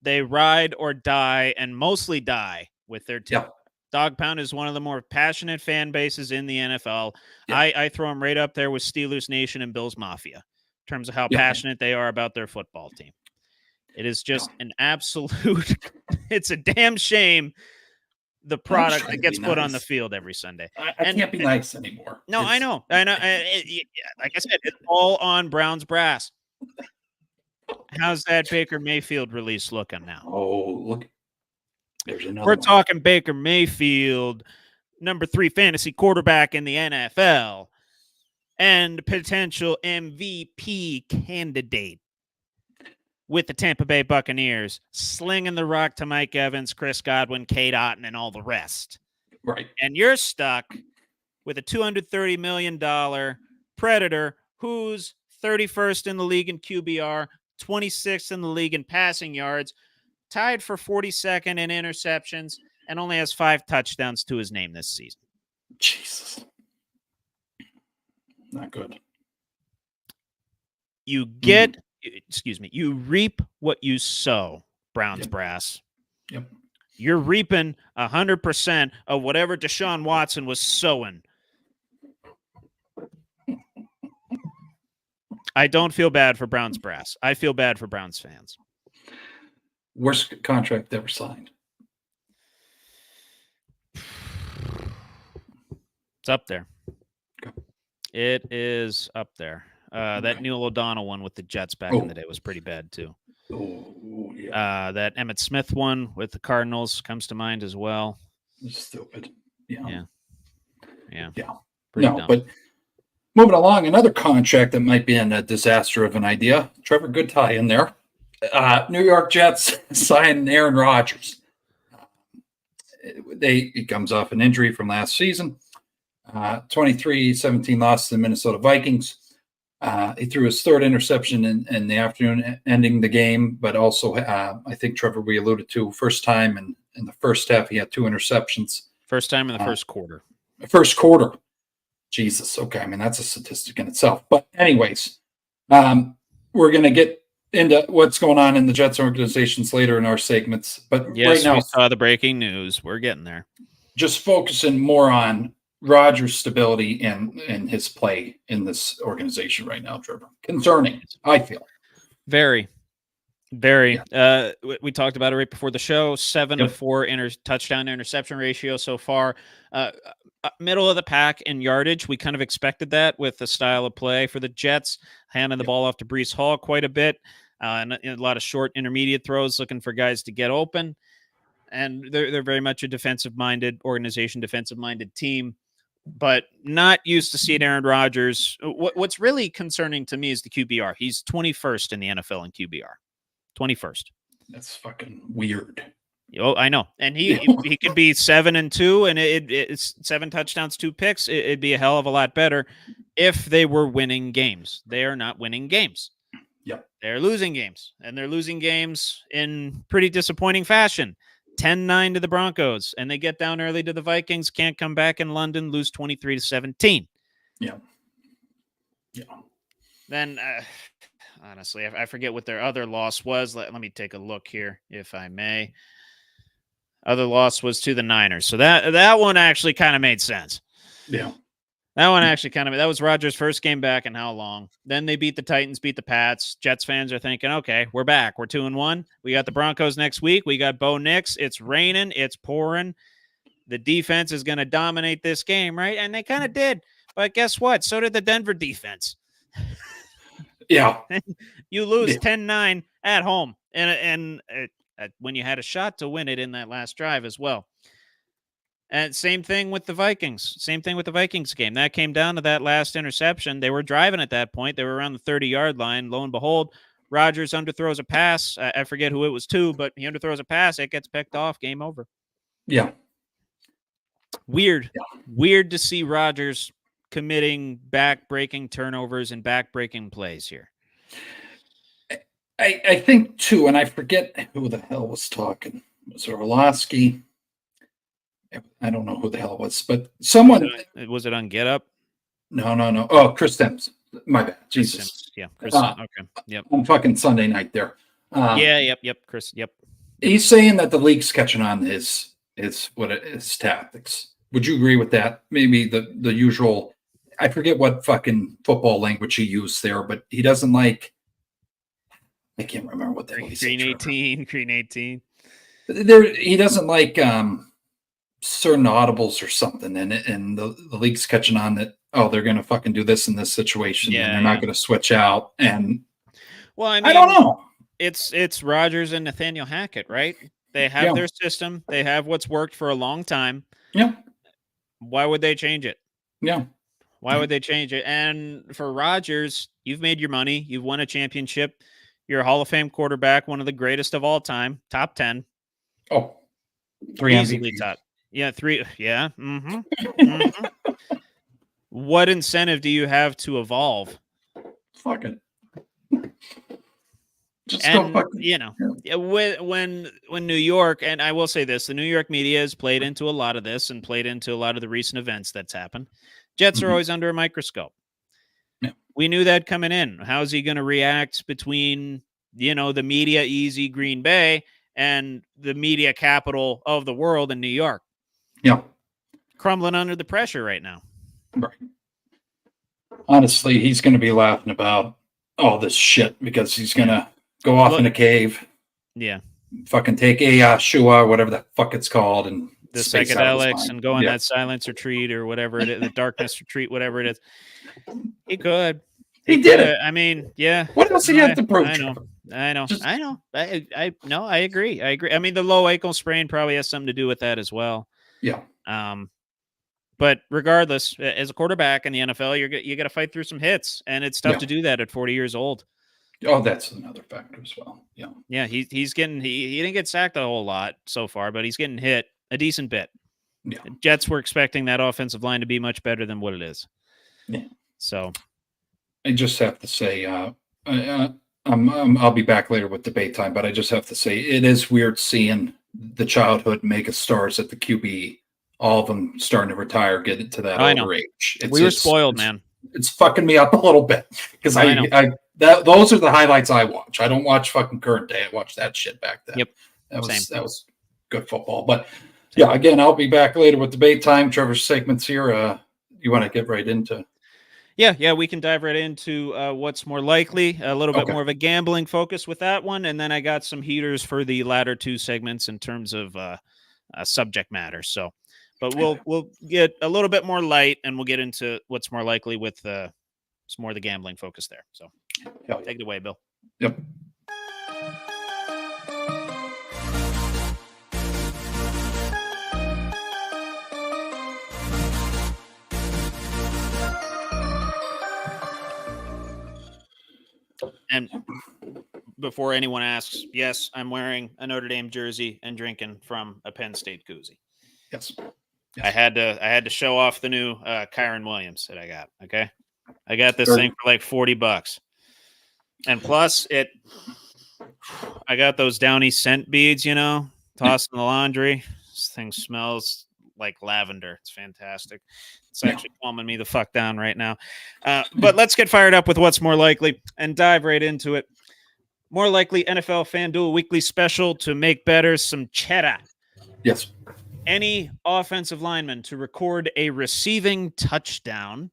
they ride or die, and mostly die with their team. Yeah. Dog Pound is one of the more passionate fan bases in the NFL. Yeah. I throw them right up there with Steelers Nation and Bills Mafia in terms of how passionate they are about their football team. It is just an absolute – it's a damn shame the product that gets put on the field every Sunday. I can't be nice anymore. No, I know. Like I said, it's all on Browns brass. How's that Baker Mayfield release looking now? Oh, look. There's another We're talking Baker Mayfield, number 3 fantasy quarterback in the NFL, and potential MVP candidate with the Tampa Bay Buccaneers, slinging the rock to Mike Evans, Chris Godwin, Kate Otten, and all the rest. Right. And you're stuck with a $230 million predator who's 31st in the league in QBR, 26th in the league in passing yards, tied for 42nd in interceptions, and only has 5 touchdowns to his name this season. Jesus. Not good. You reap what you sow, Browns brass. Yep. You're reaping 100% of whatever Deshaun Watson was sowing. I don't feel bad for Browns brass. I feel bad for Browns fans. Worst contract ever signed. It's up there. Okay. It is up there. That Neil O'Donnell one with the Jets back in the day was pretty bad, too. Oh, yeah. That Emmitt Smith one with the Cardinals comes to mind as well. Stupid. Yeah. Pretty dumb. But moving along, another contract that might be a disaster of an idea. Trevor, good tie in there. New York Jets signed Aaron Rodgers. He comes off an injury from last season. 23-17 loss to the Minnesota Vikings. He threw his 3rd interception in the afternoon, ending the game. But also, I think, Trevor, we alluded to, first time in the first half, he had 2 interceptions. First time in the first quarter. First quarter. Jesus. Okay. I mean, that's a statistic in itself. But anyways, we're going to get into what's going on in the Jets organizations later in our segments. But yes, right now, we saw the breaking news. We're getting there. Just focusing more on Rodgers' stability and his play in this organization right now, Trevor. Concerning, I feel. Very, Very. We talked about it right before the show. 7 to 4 touchdown to interception ratio so far. Middle of the pack in yardage. We kind of expected that with the style of play for the Jets, handing the ball off to Breece Hall quite a bit, and a lot of short intermediate throws, looking for guys to get open. And they're very much a defensive-minded organization, defensive-minded team, but not used to seeing Aaron Rodgers. What's really concerning to me is the QBR. He's 21st in the NFL in QBR. 21st. That's fucking weird. Oh, I know. And he could be 7-2 and it's 7 touchdowns, 2 picks. It'd be a hell of a lot better if they were winning games. They are not winning games. Yep. They're losing games, and they're losing games in pretty disappointing fashion. 10-9 to the Broncos, and they get down early to the Vikings, can't come back in London, lose 23-17. Yeah. Then, honestly, I forget what their other loss was. Let me take a look here, if I may. Other loss was to the Niners. So that one actually kind of made sense. Yeah. That one actually that was Rodgers' first game back in how long? Then they beat the Titans, beat the Pats. Jets fans are thinking, okay, we're back. We're 2-1. We got the Broncos next week. We got Bo Nix. It's raining. It's pouring. The defense is going to dominate this game, right? And they kind of did. But guess what? So did the Denver defense. Yeah. You lose 10-9 at home. And when you had a shot to win it in that last drive as well. And same thing with the Vikings. Same thing with the Vikings game. That came down to that last interception. They were driving at that point. They were around the 30-yard line. Lo and behold, Rodgers underthrows a pass. I forget who it was to, but he underthrows a pass. It gets picked off. Game over. Yeah. Weird. Yeah. Weird to see Rodgers committing back-breaking turnovers and back-breaking plays here. I think, too, and I forget who the hell was talking. Was it Orlowski? I don't know who the hell it was, but someone... Was it on Get Up? No. Oh, Chris Sims. My bad. Jesus. Sims. Yeah, Chris Sims. Okay. Yep. On fucking Sunday night there. Yep. Chris, yep. He's saying that the league's catching on to his tactics. Would you agree with that? Maybe the usual... I forget what fucking football language he used there, but he doesn't like... I can't remember what the hell he said. Green 18. He doesn't like certain audibles or something, and the league's catching on that. Oh, they're going to fucking do this in this situation, and they're not going to switch out. And well, I don't know. It's Rodgers and Nathaniel Hackett, right? They have their system. They have what's worked for a long time. Yeah. Why would they change it? Yeah. Why would they change it? And for Rodgers, you've made your money. You've won a championship. You're a Hall of Fame quarterback, one of the greatest of all time, top 10. Oh, 3 easily MVP. top. Yeah, 3. Yeah. Mm-hmm. What incentive do you have to evolve? Fuck it. When New York, and I will say this, the New York media has played into a lot of this and played into a lot of the recent events that's happened. Jets are always under a microscope. Yeah. We knew that coming in. How's he going to react between, the media easy Green Bay and the media capital of the world in New York? Yeah. Crumbling under the pressure right now. Right. Honestly, he's going to be laughing about all this shit because he's going to go off in a cave. Yeah. Fucking take Shua, whatever the fuck it's called, and the psychedelics and go on that silence retreat or whatever it is, the darkness retreat, whatever it is. He could. He did it. I mean, yeah. What else he had to prove? I know. I agree. I mean, the low ankle sprain probably has something to do with that as well. Yeah. But regardless, as a quarterback in the NFL, you got to fight through some hits, and it's tough to do that at 40 years old. Oh, that's another factor as well. Yeah. Yeah, he's getting he didn't get sacked a whole lot so far, but he's getting hit a decent bit. Yeah. The Jets were expecting that offensive line to be much better than what it is. Yeah. So I just have to say, I'll be back later with debate time, but I just have to say it is weird seeing the childhood mega stars at the QB, all of them starting to retire, get into that older age. We were spoiled, man. It's fucking me up a little bit because those are the highlights I watch. I don't watch fucking current day. I watch that shit back then. Yep. That was good football. But yeah, again, I'll be back later with debate time. Trevor's segments here. You want to get right into? Yeah, we can dive right into what's more likely, a little bit Okay. more of a gambling focus with that one, and then I got some heaters for the latter two segments in terms of subject matter. So, but we'll get a little bit more light, and we'll get into what's more likely with some more of the gambling focus there. So, Yeah. take it away, Bill. Yep. And before anyone asks, yes, I'm wearing a Notre Dame jersey and drinking from a Penn State koozie. Yes. I had to show off the new Kyron Williams that I got. Okay, I got this thing for like $40, and plus I got those Downy scent beads, tossed in the laundry. This thing smells like lavender. It's fantastic. It's actually calming me the fuck down right now. But let's get fired up with what's more likely and dive right into it. More likely NFL FanDuel weekly special to make better some cheddar. Yes. Any offensive lineman to record a receiving touchdown,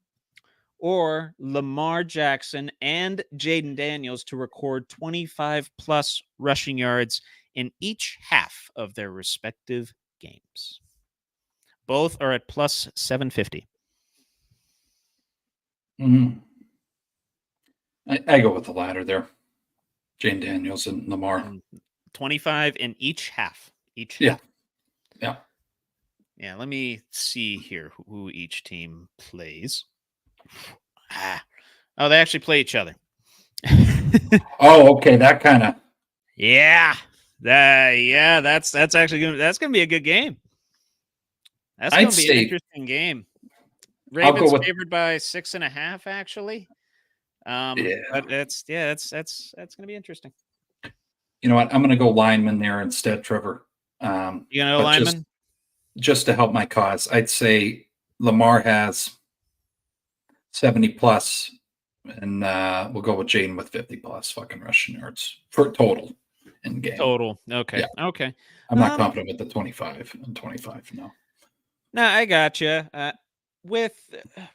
or Lamar Jackson and Jaden Daniels to record 25-plus rushing yards in each half of their respective games. Both are at plus 750. Mm-hmm. I go with the latter there. Jaden Daniels and Lamar. 25 in each half. Yeah. Yeah, let me see here who each team plays. Oh, they actually play each other. Oh, okay. That kind of. Yeah. That's actually gonna be a good game. That's gonna be an interesting game. Ravens favored by 6.5, actually. But that's gonna be interesting. You know what? I'm gonna go lineman there instead, Trevor. You gonna go lineman? Just to help my cause, I'd say Lamar has 70 plus, and we'll go with Jaden with 50 plus fucking rushing yards for total in game. Total. Okay. Yeah. Okay. I'm not confident with the 25 and 25. No. No, I got you. With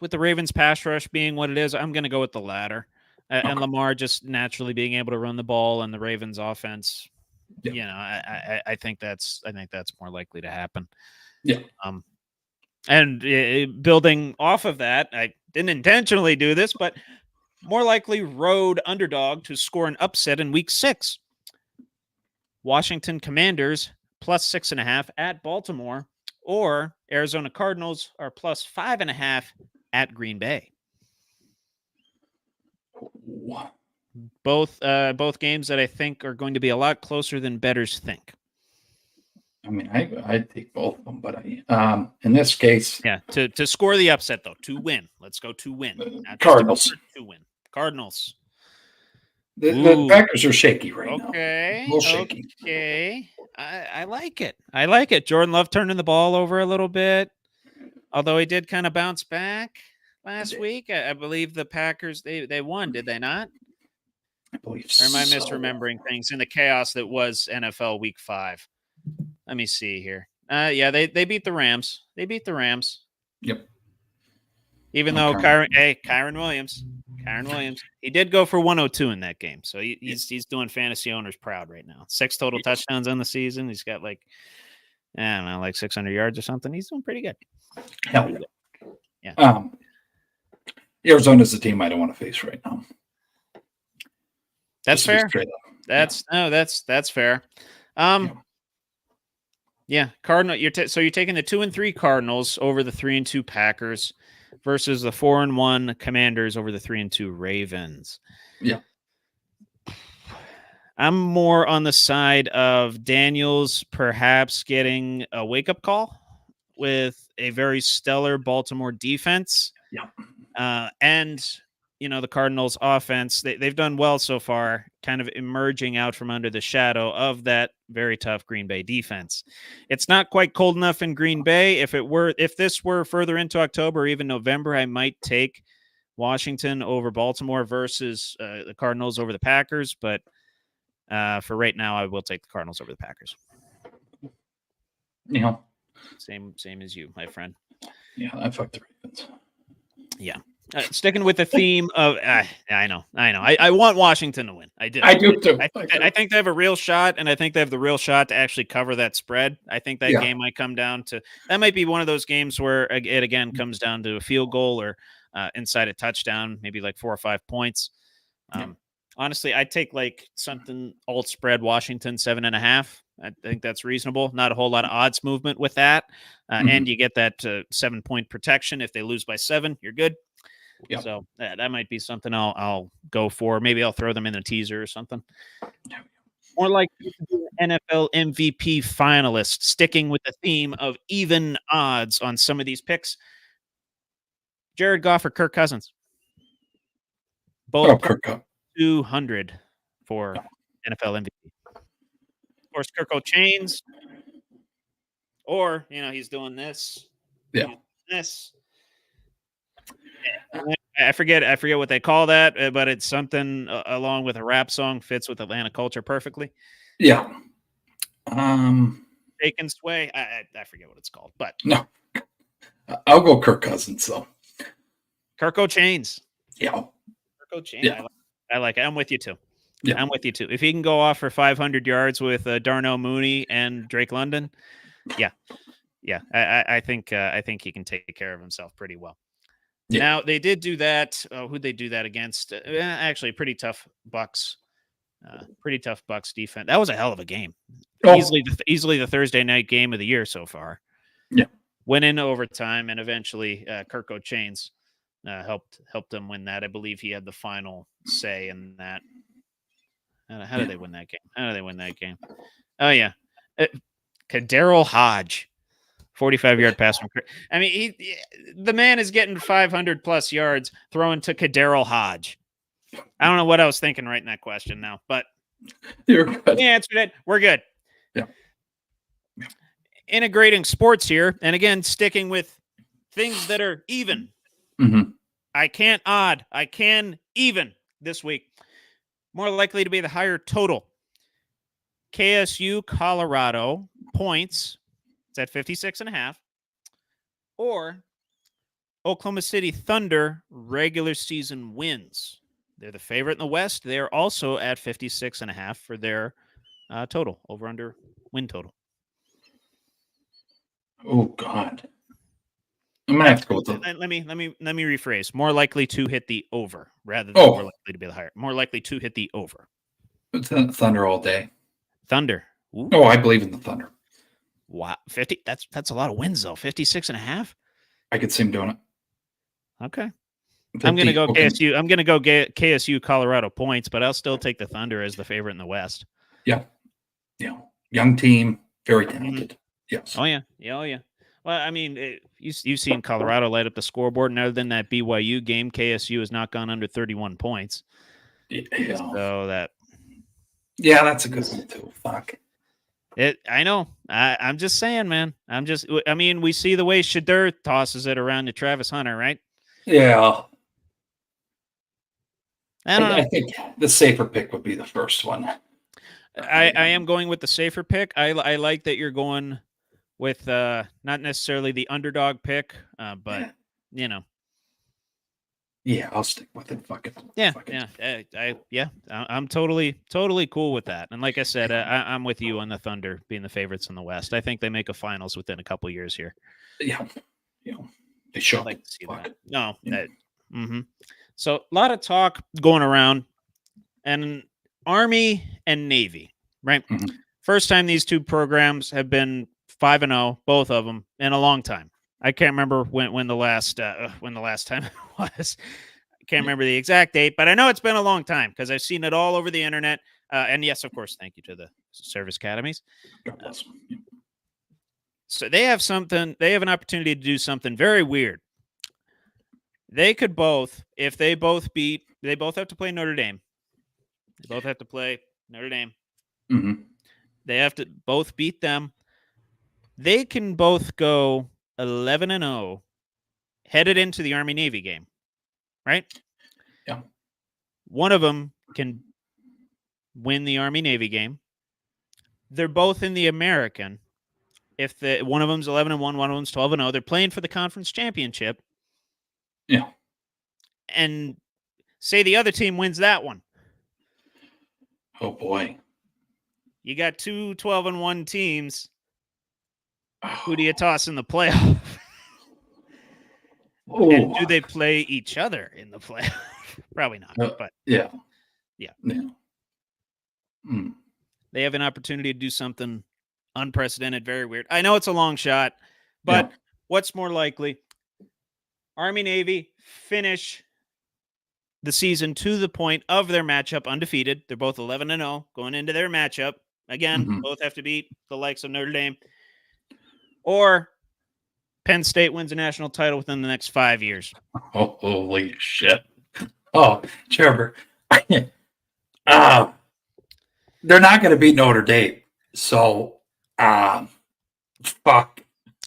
the Ravens pass rush being what it is, I'm going to go with the latter. And Lamar just naturally being able to run the ball, and the Ravens offense. Yeah. I think that's more likely to happen. Yeah. And building off of that, I didn't intentionally do this, but more likely road underdog to score an upset in Week 6. Washington Commanders plus 6.5 at Baltimore, or Arizona Cardinals are plus 5.5 at Green Bay. Both games that I think are going to be a lot closer than bettors think. I mean, I'd take both of them, but in this case, to score the upset though, to win. Let's go to win. Cardinals to win. Cardinals. The Packers are shaky right now. Okay. A little shaky. Okay. I like it. I like it. Jordan Love turning the ball over a little bit, although he did kind of bounce back last week. I believe the Packers they won, did they not? I believe or am I misremembering things in the chaos that was NFL Week 5? Let me see here. They beat the Rams. Yep. Even though Kyron Williams, he did go for 102 in that game. So he's doing fantasy owners proud right now. 6 total touchdowns on the season. He's got like 600 yards or something. He's doing pretty good. Hell yeah. Arizona's the team I don't want to face right now. That's fair. That's fair. Cardinal. You're taking the 2-3 Cardinals over the 3-2 Packers versus the 4-1 Commanders over the 3-2 Ravens. Yeah. I'm more on the side of Daniels perhaps getting a wake-up call with a very stellar Baltimore defense. Yeah. And the Cardinals offense, they've done well so far, kind of emerging out from under the shadow of that very tough Green Bay defense. It's not quite cold enough in Green Bay. If this were further into October or even November, I might take Washington over Baltimore versus the Cardinals over the Packers. But for right now, I will take the Cardinals over the Packers. Same as you, my friend. Yeah, I fucked the Ravens. Yeah. Sticking with the theme of, I know. I want Washington to win. I do. I do too. I think they have a real shot, and I think they have the real shot to actually cover that spread. I think that game might come down to that. Might be one of those games where it again comes down to a field goal or inside a touchdown, maybe like 4 or 5 points. Honestly, I'd take like something alt spread Washington 7.5. I think that's reasonable. Not a whole lot of odds movement with that, and you get that 7-point protection. If they lose by 7, you're good. Yep. So that might be something I'll go for. Maybe I'll throw them in a teaser or something. More like NFL MVP finalists, sticking with the theme of even odds on some of these picks. Jared Goff or Kirk Cousins? Both Kirk Cousins. 200 for NFL MVP. Of course, Kirko Chains, or he's doing this. Yeah. This. I forget what they call that, but it's something along with a rap song, fits with Atlanta culture perfectly. Yeah. Taken Sway. I forget what it's called, but no, I'll go Kirk Cousins though. Kirko Chains. Yeah. Kirko Chains. Yeah. I like it. I'm with you too. Yeah. I'm with you too. If he can go off for 500 yards with Darnell Mooney and Drake London, yeah. I think he can take care of himself pretty well. Yeah. Now they did do that. Who'd they do that against? Actually, pretty tough Bucks. Pretty tough Bucks defense. That was a hell of a game. Easily the Thursday night game of the year so far. Yeah. Went into overtime, and eventually Kirko Chains helped them win that. I believe he had the final say in that. How did they win that game? Oh yeah, Kadarrell Hodge. 45-yard pass from. I mean, the man is getting 500 plus yards throwing to Kadarrell Hodge. I don't know what I was thinking right in that question now, but you're good. The answer that we're good. Yeah. Integrating sports here, and again, sticking with things that are even. Mm-hmm. I can't odd. I can even this week. More likely to be the higher total. KSU Colorado points. At 56.5, or Oklahoma City Thunder regular season wins. They're the favorite in the West. They're also at 56.5 for their total, over under win total. Oh God, I'm gonna have to go with that. Let me rephrase. More likely to hit the over rather than more likely to be the higher. More likely to hit the over. Thunder all day. Thunder. Ooh. Oh, I believe in the Thunder. Wow, 50. That's a lot of wins though. 56.5. I could see him doing it. Okay. I'm going to go KSU. I'm going to go get KSU Colorado points, but I'll still take the Thunder as the favorite in the West. Yeah. Yeah. Young team, very talented. Mm-hmm. Yes. Oh yeah. Well, I mean, you've seen Colorado light up the scoreboard, and other than that BYU game, KSU has not gone under 31 points. Yeah. So that. Yeah, that's a good one too. Fuck. I know. I'm just saying, man. I mean, we see the way Shedeur tosses it around to Travis Hunter, right? Yeah. I think the safer pick would be the first one. I am going with the safer pick. I like that you're going with not necessarily the underdog pick, but Yeah, I'll stick with it. Fuck it. Yeah. I'm totally cool with that. And like I said, I'm with you on the Thunder being the favorites in the West. I think they make a finals within a couple years here. Yeah. They should. I'd like to see that. No. Yeah. So a lot of talk going around, and Army and Navy, right? Mm-hmm. First time these two programs have been 5-0, both of them, in a long time. I can't remember when the last time it was. I can't remember the exact date, but I know it's been a long time because I've seen it all over the internet. And yes, of course, thank you to the service academies. So they have an opportunity to do something very weird. They could both, if they both have to play Notre Dame. They both have to play Notre Dame. Mm-hmm. They have to both beat them. They can both go 11-0 headed into the Army-Navy game, right? Yeah. One of them can win the Army-Navy game. They're both in the American. If one of them's 11-1, one of them's 12-0, they're playing for the conference championship. Yeah. and say the other team wins that one. Oh boy. You got two 12-1 teams. Who do you toss in the playoff? And do they play each other in the playoff? Probably not. But yeah. They have an opportunity to do something unprecedented, very weird. I know it's a long shot, but what's more likely? Army Navy finish the season to the point of their matchup undefeated. They're both 11-0 going into their matchup. Again, both have to beat the likes of Notre Dame. Or Penn State wins a national title within the next 5 years. Oh, holy shit. Oh, Trevor. They're not going to beat Notre Dame. So, fuck.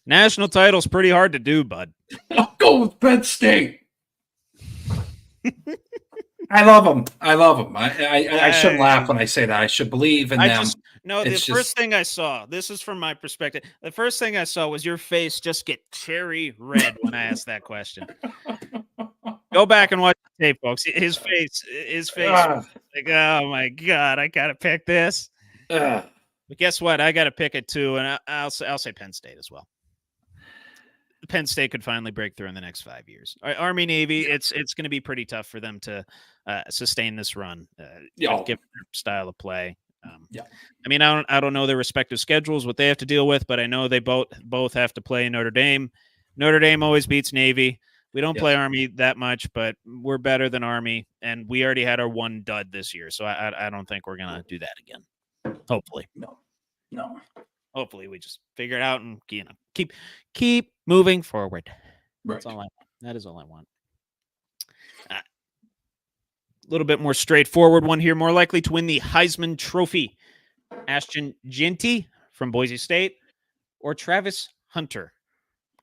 National title's pretty hard to do, bud. I'll go with Penn State. I love them. I shouldn't laugh when I say that. I should believe in them. First thing I saw, this is from my perspective, the first thing I saw was your face just get cherry red when I asked that question. Go back and watch the tape, folks. His face like, oh my God, I got to pick this. But guess what? I got to pick it too, and I'll say Penn State as well. Penn State could finally break through in the next 5 years. Army Navy, it's going to be pretty tough for them to sustain this run, given their style of play. I mean, I don't know their respective schedules, what they have to deal with, but I know they both have to play Notre Dame. Notre Dame always beats Navy. We don't play Army that much, but we're better than Army, and we already had our one dud this year, so I don't think we're going to do that again. Hopefully. No. Hopefully we just figure it out and keep moving forward. Right. That's all I want. That is all I want. A little bit more straightforward one here. More likely to win the Heisman Trophy. Ashton Jeanty from Boise State or Travis Hunter,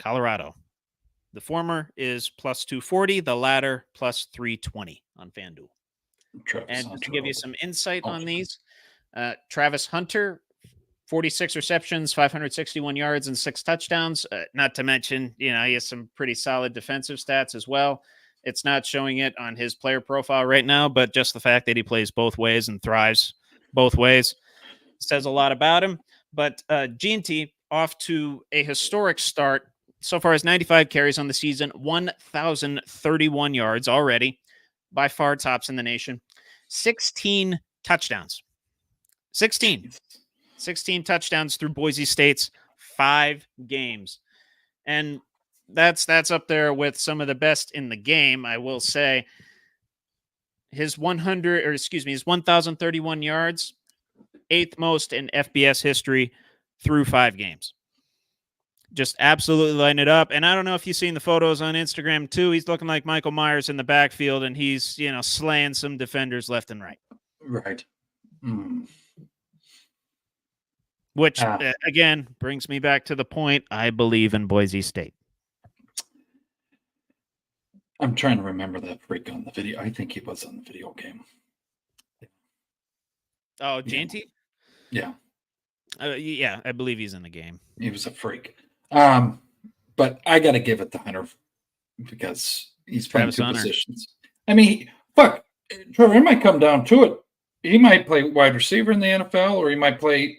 Colorado. The former is plus 240. The latter plus 320 on FanDuel. And to give you some insight on these, Travis Hunter, 46 receptions, 561 yards, and 6 touchdowns. Not to mention, he has some pretty solid defensive stats as well. It's not showing it on his player profile right now, but just the fact that he plays both ways and thrives both ways says a lot about him. But Jeanty off to a historic start. So far as 95 carries on the season, 1,031 yards already. By far tops in the nation. 16 touchdowns. 16 touchdowns through Boise State's 5 games. And that's up there with some of the best in the game, I will say. His 1,031 yards, 8th most in FBS history through 5 games. Just absolutely lighting it up. And I don't know if you've seen the photos on Instagram too. He's looking like Michael Myers in the backfield, and he's, slaying some defenders left and right. Right. Which, again, brings me back to the point, I believe in Boise State. I'm trying to remember that freak on the video. I think he was on the video game. Oh, Jeanty? Yeah. Yeah, I believe he's in the game. He was a freak. But I got to give it to Hunter because he's playing two positions. I mean, fuck, Trevor, it might come down to it. He might play wide receiver in the NFL, or he might play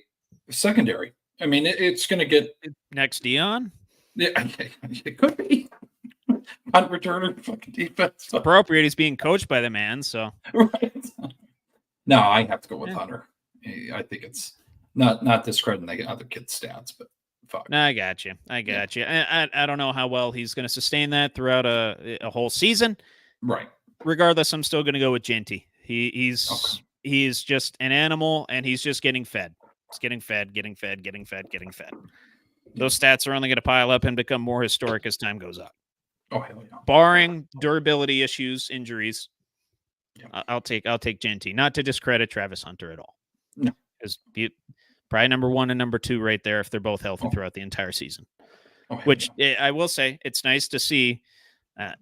secondary. I mean, it's going to get next Dion. Yeah, it could be. Punt returner, fucking defense. It's appropriate. He's being coached by the man, so. Right. No, I have to go with Hunter. I think it's not discrediting the other kids' stats, but fuck. No, I got you. I don't know how well he's going to sustain that throughout a whole season. Right. Regardless, I'm still going to go with Jeanty. He's just an animal, and he's just getting fed. He's getting fed. Those stats are only going to pile up and become more historic as time goes on. Oh, hell yeah. Barring durability issues, injuries, I'll take Jeanty. Not to discredit Travis Hunter at all. No. Because probably number 1 and number 2 right there if they're both healthy throughout the entire season. Which I will say, it's nice to see, a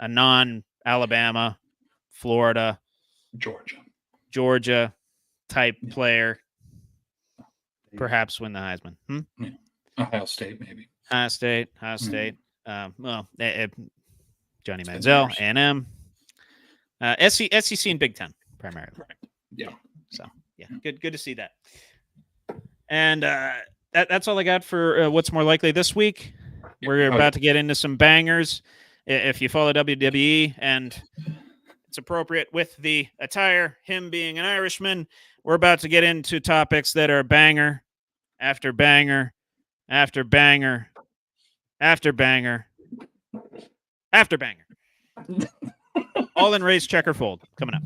non-Alabama, Florida, Georgia type player perhaps win the Heisman. Ohio State, maybe. Ohio State. Johnny 10 Manziel, years. A&M, SEC and Big Ten primarily. Yeah. So yeah, good to see that. And that's all I got for what's more likely this week. We're about to get into some bangers. If you follow WWE and it's appropriate with the attire, him being an Irishman, we're about to get into topics that are banger after banger after banger after banger after banger. All in race checker fold coming up.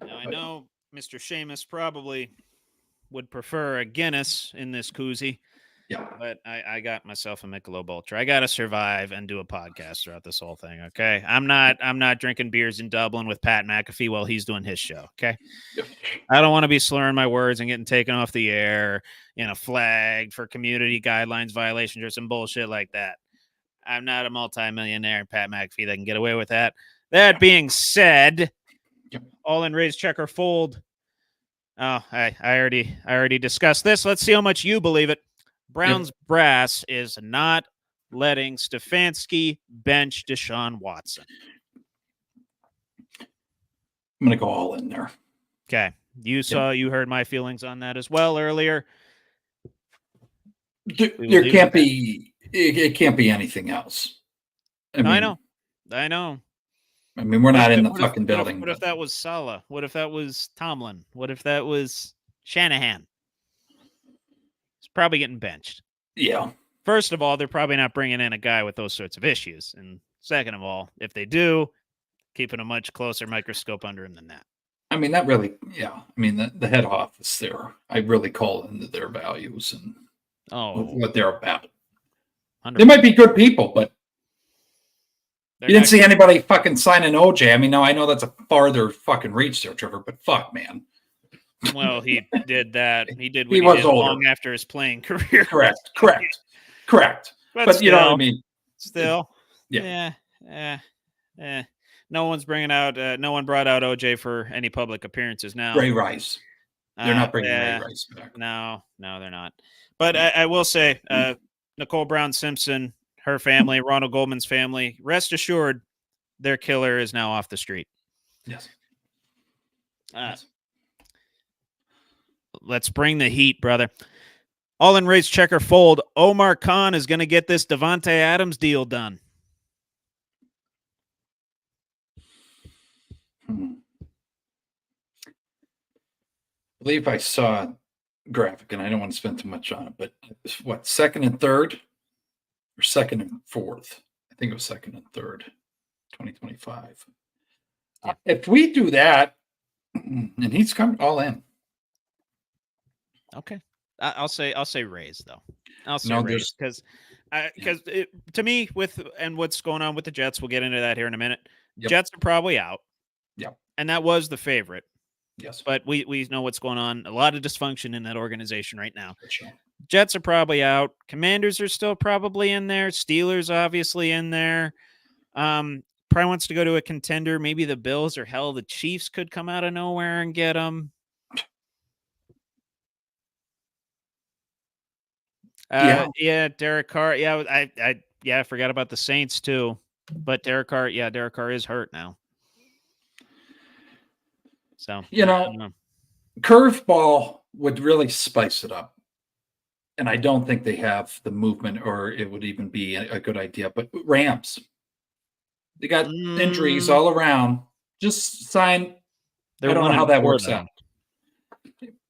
Now, I know Mr. Seamus probably would prefer a Guinness in this koozie. Yeah. But I got myself a Michelob Ultra. I got to survive and do a podcast throughout this whole thing. Okay. I'm not drinking beers in Dublin with Pat McAfee while he's doing his show. Okay. Yep. I don't want to be slurring my words and getting taken off the air, flagged for community guidelines violations or some bullshit like that. I'm not a multimillionaire, Pat McAfee, that can get away with that. That being said, all in raise, checker, fold. Oh, I already discussed this. Let's see how much you believe it. Browns brass is not letting Stefanski bench Deshaun Watson. I'm going to go all in there. Okay. You heard my feelings on that as well earlier. There can't be, it can't be anything else. I know. I mean, we're not in the fucking building. What if that was Saleh? What if that was Tomlin? What if that was Shanahan? He's probably getting benched. Yeah. First of all, they're probably not bringing in a guy with those sorts of issues. And second of all, if they do, keeping a much closer microscope under him than that. I mean, that really, yeah. I mean, the head office there, I really call into their values and what they're about. 100%. They might be good people, but you didn't see anybody fucking signing OJ. I mean, no, I know that's a farther fucking reach there, Trevor, but fuck, man. Well, he did that. He did what he was older. Long after his playing career. Correct. But still, you know what I mean? Still. Yeah. No one's bringing out, no one brought out OJ for any public appearances now. Ray Rice. They're not bringing Ray Rice back. No, they're not. But I will say, Nicole Brown Simpson, her family, Ronald Goldman's family, rest assured, their killer is now off the street. Yes. Let's bring the heat, brother. All in race, checker, fold. Omar Khan is going to get this Devontae Adams deal done. I believe I saw a graphic, and I don't want to spend too much on it, but what, second and third? Or second and fourth? I think it was second and third, 2025. Yeah. If we do that, and he's coming all in. Okay. I'll say raise though. I'll say raise because to me what's going on with the Jets, we'll get into that here in a minute. Yep. Jets are probably out. Yeah. And that was the favorite. Yes. But we know what's going on. A lot of dysfunction in that organization right now. Sure. Jets are probably out. Commanders are still probably in there. Steelers obviously in there. Probably wants to go to a contender. Maybe the Bills or hell, the Chiefs could come out of nowhere and get them. Yeah, Derek Carr. Yeah, I forgot about the Saints too. But Derek Carr is hurt now. So curveball would really spice it up. And I don't think they have the movement, or it would even be a good idea. But Rams, they got injuries all around. Just sign. I don't know how that works out.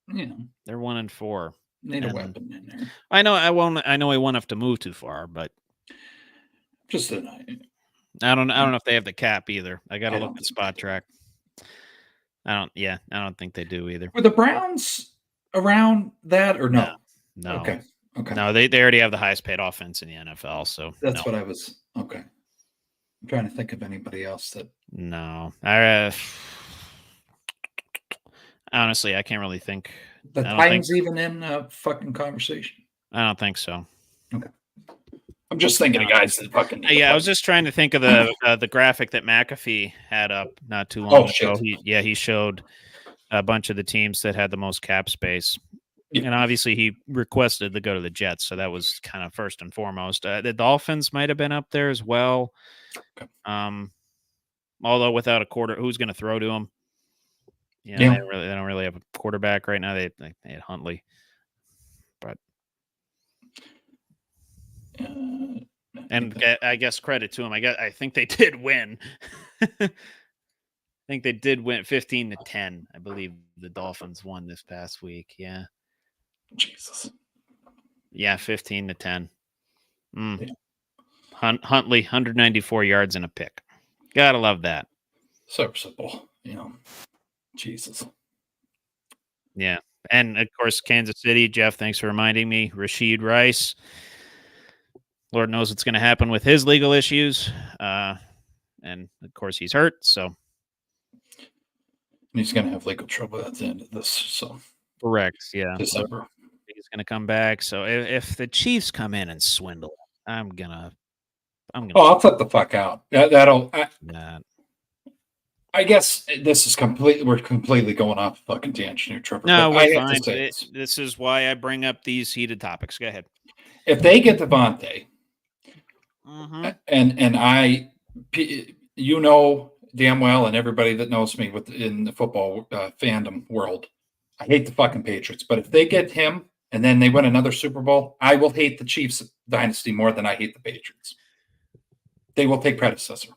They're 1-4. Need a weapon in there. I know. I know he won't have to move too far, but just I don't know if they have the cap either. I got to look at Spot Track. I don't think they do either. Were the Browns around that or no? No. Okay. No, they already have the highest paid offense in the NFL. So that's what I was. Okay. I'm trying to think of anybody else that. No. Honestly, I can't really think. The Titans even in a fucking conversation? I don't think so. Okay. I'm just thinking of guys that fucking. Yeah, I was just trying to think of the graphic that McAfee had up not too long ago. He showed a bunch of the teams that had the most cap space. Yeah. And obviously he requested to go to the Jets, so that was kind of first and foremost. The Dolphins might have been up there as well. Okay. Although without a quarter, who's going to throw to him? Yeah, they don't really have a quarterback right now. They had Huntley, but and I guess credit to him. I think they did win. I think they did win 15-10. I believe the Dolphins won this past week. Yeah. Jesus. Yeah, 15-10. Yeah. Huntley, 194 yards and a pick. Gotta love that. Serviceable, Jesus. Yeah. And of course, Kansas City, Jeff, thanks for reminding me. Rashid Rice. Lord knows what's going to happen with his legal issues. And of course, he's hurt. So he's going to have legal trouble at the end of this. So correct. Yeah. December. He's going to come back. So if the Chiefs come in and swindle, I'm gonna. I'll flip the fuck out. I guess this is we're completely going off fucking tangent here, Trevor. No, we're fine. This is why I bring up these heated topics. Go ahead. If they get Devontae, and I, damn well, and everybody that knows me in the football fandom world, I hate the fucking Patriots. But if they get him and then they win another Super Bowl, I will hate the Chiefs dynasty more than I hate the Patriots. They will take predecessor.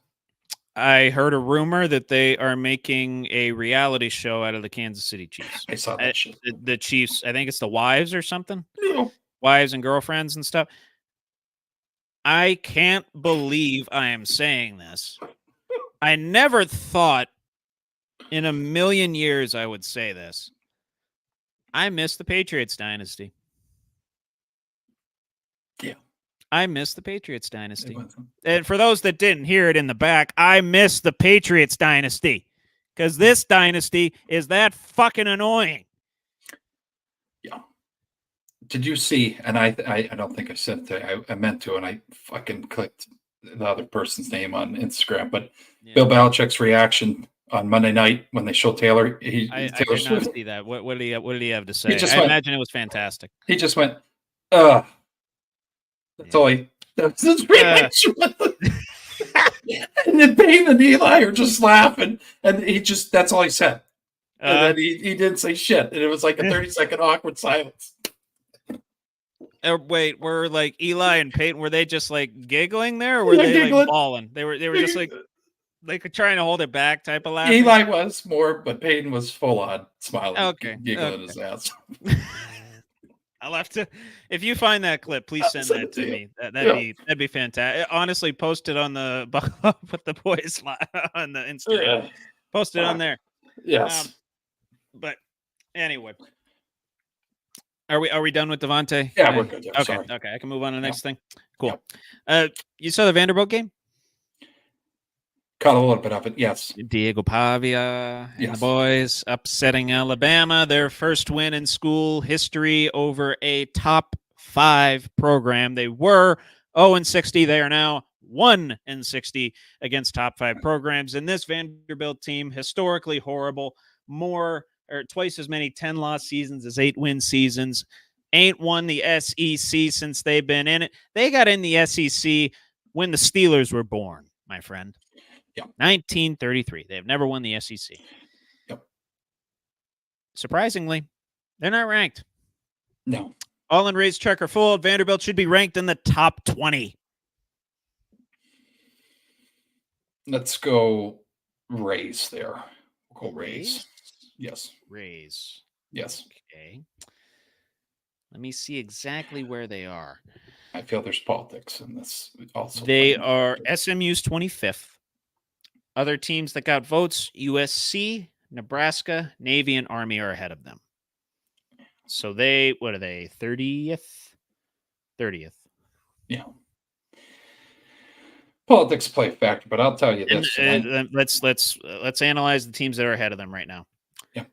I heard a rumor that they are making a reality show out of the Kansas City Chiefs. I saw that shit. The Chiefs, I think it's the wives or something. Yeah. Wives and girlfriends and stuff. I can't believe I am saying this. I never thought in a million years I would say this. I miss the Patriots dynasty. Yeah. I miss the Patriots dynasty. And for those that didn't hear it in the back, I miss the Patriots dynasty because this dynasty is that fucking annoying. Yeah. Did you see, and I don't think I said it today, I meant to, and I fucking clicked the other person's name on Instagram, but Bill Belichick's reaction on Monday night when they showed Taylor. I did not see that. What did he have to say? I imagine it was fantastic. He just went, That's all that's his reaction. And then Payne and Eli are just laughing. And that's all he said. And then he didn't say shit. And it was like a 30-second awkward silence. Wait, were like Eli and Peyton, were they just like giggling there or were they giggling? Like bawling? They were just like trying to hold it back type of laughing. Eli was more, but Peyton was full on smiling, giggling his ass. I'll have to. If you find that clip, please send that to me. That'd be fantastic. Honestly, post it on the Buckle Up with the Boys on the Instagram. Yeah. Post it on there. Yes. But anyway, are we done with Devontae? Yeah, we're good. Okay. Okay, I can move on to the next thing. Cool. You saw the Vanderbilt game? Caught a little bit of it, yes. Diego Pavia and the boys upsetting Alabama, their first win in school history over a top 5 program. They were 0-60. They are now 1-60 against top 5 programs. And this Vanderbilt team, historically horrible, twice as many 10-loss seasons as 8-win seasons. Ain't won the SEC since they've been in it. They got in the SEC when the Steelers were born, my friend. 1933. They have never won the SEC. Yep. Surprisingly, they're not ranked. No. All in Ray's checker full. Vanderbilt should be ranked in the top 20. Let's go Rays there. We'll go Rays. Yes. Rays. Yes. Okay. Let me see exactly where they are. I feel there's politics in this also. They are SMU's 25th. Other teams that got votes, USC, Nebraska, Navy, and Army are ahead of them. So what are they, 30th? 30th. Yeah. Politics play a factor, but I'll tell you this. Let's analyze the teams that are ahead of them right now. Yeah.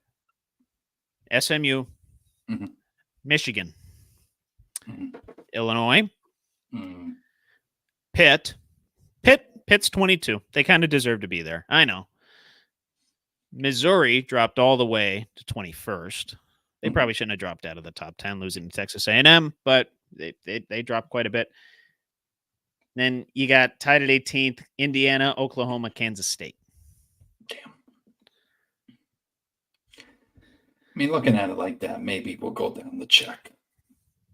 SMU, Michigan, Illinois, Pitt's 22. They kind of deserve to be there. I know. Missouri dropped all the way to 21st. They probably shouldn't have dropped out of the top 10, losing to Texas A&M, but they dropped quite a bit. Then you got tied at 18th, Indiana, Oklahoma, Kansas State. Damn. I mean, looking at it like that, maybe we'll go down the check.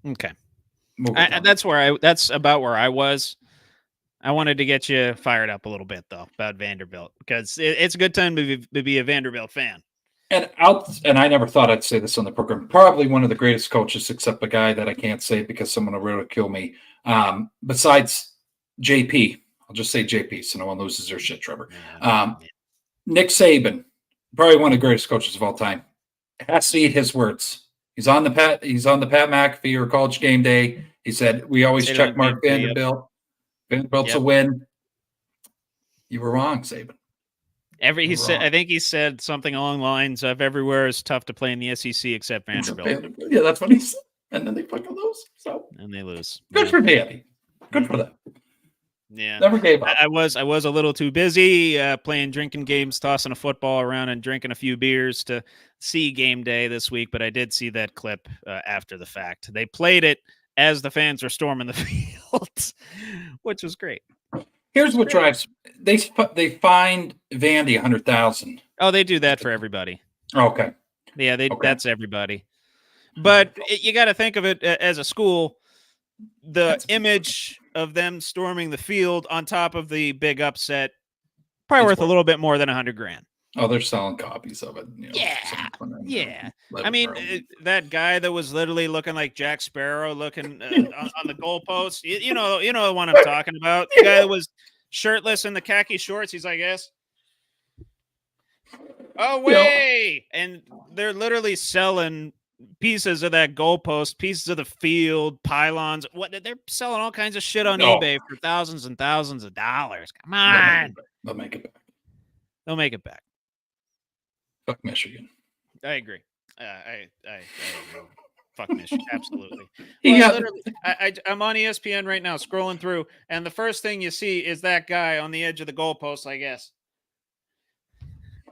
Okay. That's about where I was. I wanted to get you fired up a little bit, though, about Vanderbilt, because it's a good time to be a Vanderbilt fan. And I never thought I'd say this on the program. Probably one of the greatest coaches, except a guy that I can't say because someone will ridicule me. Besides JP, I'll just say JP, so no one loses their shit, Trevor. Nick Saban, probably one of the greatest coaches of all time, has to eat his words. He's on the Pat McAfee or College Game Day. He said, "We always check mark Vanderbilt. Vanderbilt's a win." You were wrong, Saban. I think he said something along the lines of everywhere is tough to play in the SEC except Vanderbilt. Yeah, that's what he said. And then they fucking lose. And they lose. Good for Danny. Good for them. Yeah. Never gave up. I was a little too busy playing drinking games, tossing a football around and drinking a few beers to see game day this week, but I did see that clip after the fact. They played it as the fans were storming the field, which was great. Here's what drives they fined Vandy $100,000. Oh, they do that for everybody. Okay. Yeah, that's everybody. But you got to think of it as a school. The image of them storming the field on top of the big upset, probably worth a little bit more than $100,000. Oh, they're selling copies of it. Yeah. I mean, that guy that was literally looking like Jack Sparrow, looking on the goalpost. You know the one I'm talking about. The guy that was shirtless in the khaki shorts. He's like, "Yes, away!" And they're literally selling pieces of that goalpost, pieces of the field, pylons. They're selling all kinds of shit on eBay for thousands and thousands of dollars. Come on, they'll make it back. They'll make it back. Fuck Michigan. I agree. I fuck Michigan. Absolutely. I'm on ESPN right now, scrolling through, and the first thing you see is that guy on the edge of the goalpost, I guess.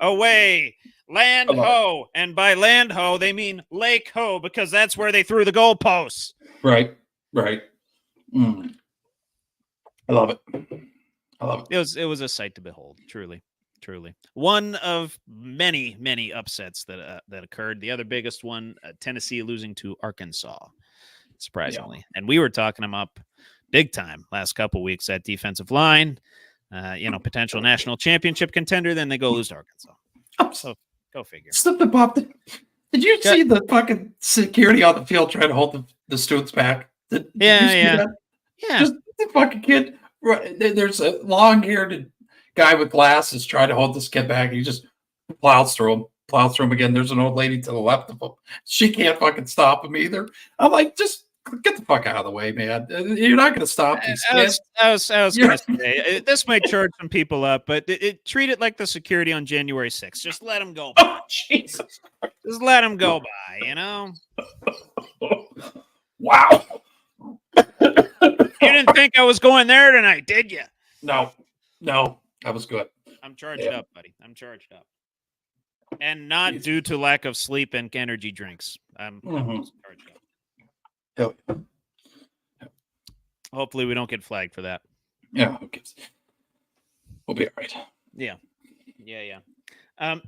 Away, land ho, and by land ho they mean Lake Ho because that's where they threw the goalposts. Right. I love it. It was a sight to behold. Truly. One of many upsets that occurred. The other biggest one, Tennessee losing to Arkansas, surprisingly. And we were talking them up big time last couple weeks at defensive line. Potential national championship contender. Then they go lose to Arkansas. So go figure. Something popped. Did you see the fucking security on the field trying to hold the students back? Yeah. Just the fucking kid. There's a long-haired guy with glasses trying to hold this kid back. He just plows through him again. There's an old lady to the left of him. She can't fucking stop him either. I'm like, just get the fuck out of the way, man. You're not going to stop these kids. I was going to say, this might charge some people up, but treat it like the security on January 6th. Just let them go by. Oh, Jesus. Just let them go by, Wow. You didn't think I was going there tonight, did you? No, that was good. I'm charged up, buddy. I'm charged up. And not due to lack of sleep and energy drinks. I'm charged up. Hopefully we don't get flagged for that. Yeah, okay. We'll be all right. Yeah.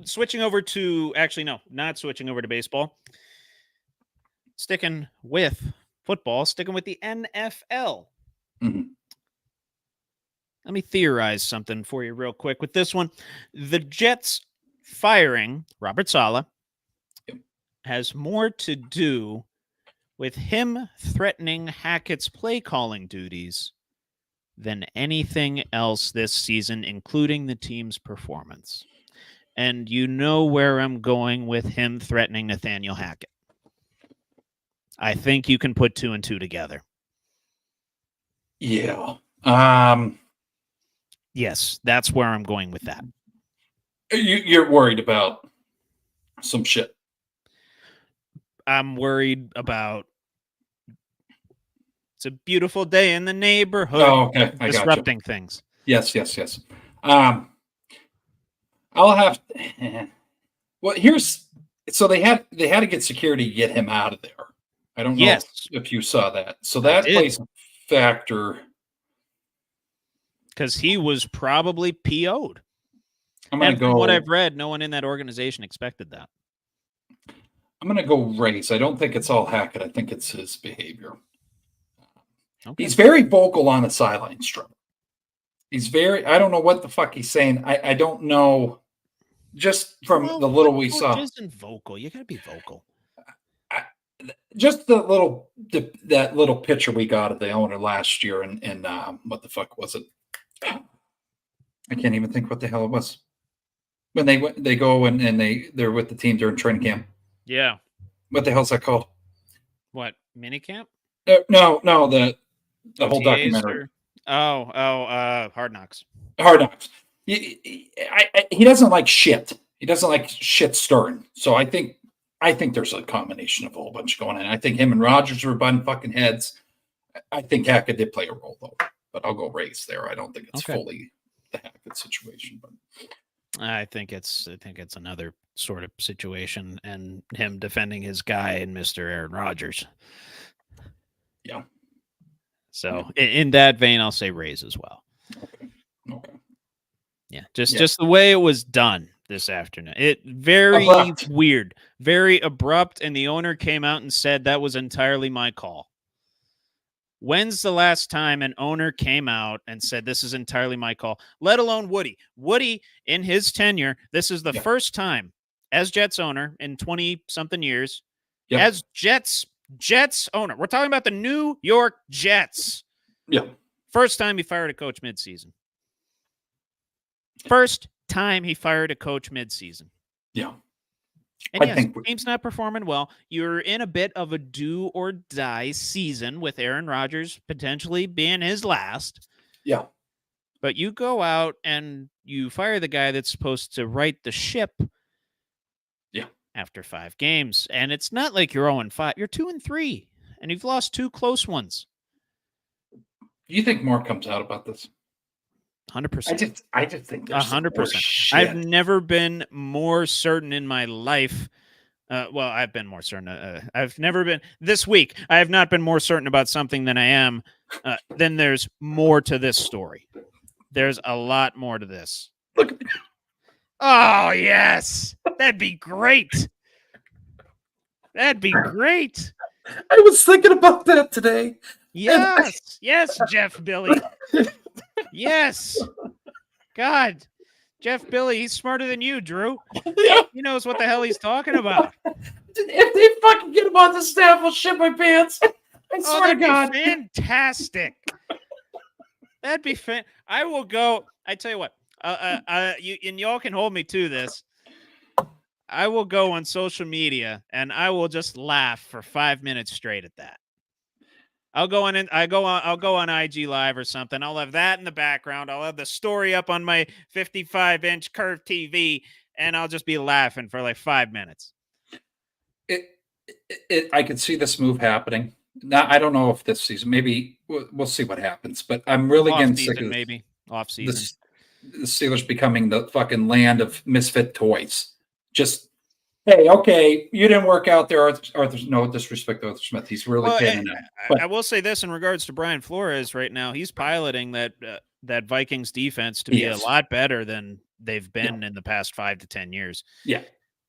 Switching over to, not switching over to baseball. Sticking with football, sticking with the NFL. Mm-hmm. Let me theorize something for you real quick with this one. The Jets firing Robert Saleh has more to do with him threatening Hackett's play calling duties than anything else this season, including the team's performance. And you know where I'm going with him threatening Nathaniel Hackett. I think you can put 2 and 2 together. Yeah. Yes, that's where I'm going with that. You're worried about some shit. I'm worried about It's a beautiful day in the neighborhood. Oh, okay. I got you. Disrupting things. Yes. I'll have. Well, so they had to get security to get him out of there. I don't know if you saw that. So that plays a factor because he was probably PO'd. From what I've read, no one in that organization expected that. I'm going to go race. I don't think it's all Hackett. I think it's his behavior. Okay. He's very vocal on the sidelines, Trevor. I don't know what the fuck he's saying. I don't know. Just from the little we saw. Isn't vocal. You got to be vocal. Just that little picture we got of the owner last year, and what the fuck was it? I can't even think what the hell it was. When they go and they're with the team during training camp. Yeah. What the hell's that called? What, minicamp? No, the whole documentary. Hard Knocks. Hard Knocks. He doesn't like shit. He doesn't like shit stirring. So I think there's a combination of a whole bunch going on. I think him and Rodgers were butting fucking heads. I think Hackett did play a role though, but I'll go race there. I don't think it's fully the Hackett situation, but I think it's another sort of situation, and him defending his guy and Mr. Aaron Rodgers. Yeah. So in that vein, I'll say Rays as well. Okay. Yeah, just the way it was done this afternoon. It very weird, very abrupt, and the owner came out and said that was entirely my call. When's the last time an owner came out and said this is entirely my call, let alone Woody? Woody, in his tenure, this is the first time as Jets owner in 20-something years, as Jets owner. We're talking about the New York Jets. Yeah. First time he fired a coach midseason. First time he fired a coach midseason. Yeah. And yes, the team's not performing well. You're in a bit of a do or die season with Aaron Rodgers potentially being his last. Yeah. But you go out and you fire the guy that's supposed to right the ship. Yeah. After 5 games. And it's not like you're 0-5. You're 2-3. And you've lost 2 close ones. Do you think more comes out about this? 100%. I just think there's 100%. I've never been more certain in my life. I've been more certain. I've never been this week. I have not been more certain about something than I am. Then there's more to this story. There's a lot more to this. Look. Oh yes, that'd be great. That'd be great. I was thinking about that today. Yes, yes, Jeff Billy. Yes. God. Jeff Billy, he's smarter than you, Drew. Yeah. He knows what the hell he's talking about. If they fucking get him on the staff, I'll shit my pants. I swear to God. Fantastic. That'd be fan. I will go. I tell you what. Y'all can hold me to this. I will go on social media and I will just laugh for 5 minutes straight at that. I'll go on IG Live or something. I'll have that in the background. I'll have the story up on my 55-inch curved TV, and I'll just be laughing for like 5 minutes. I could see this move happening. Now, I don't know if this season. Maybe we'll see what happens. But I'm really getting sick of maybe off season. The Steelers becoming the fucking land of misfit toys. Just. Hey, okay, you didn't work out there, Arthur. No disrespect to Arthur Smith. He's really paying it. I will say this in regards to Brian Flores right now. He's piloting that Vikings defense to be a lot better than they've been in the past 5 to 10 years. Yeah,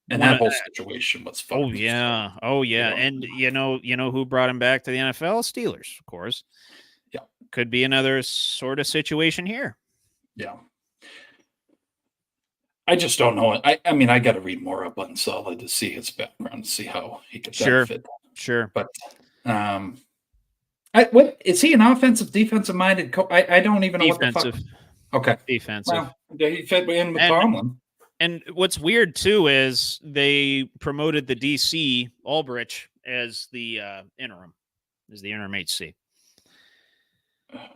and that whole situation was fun. Oh yeah. And you know who brought him back to the NFL? Steelers, of course. Yeah, could be another sort of situation here. Yeah. I just don't know. I mean, I got to read more up on Solid to see his background, to see how he could benefit. Sure. But what is he an offensive, defensive minded coach? I don't even know defensive. What the fuck. Okay. Defensive. Well, he fit in with Tomlin. And what's weird too is they promoted the DC Ulbrich as the interim HC.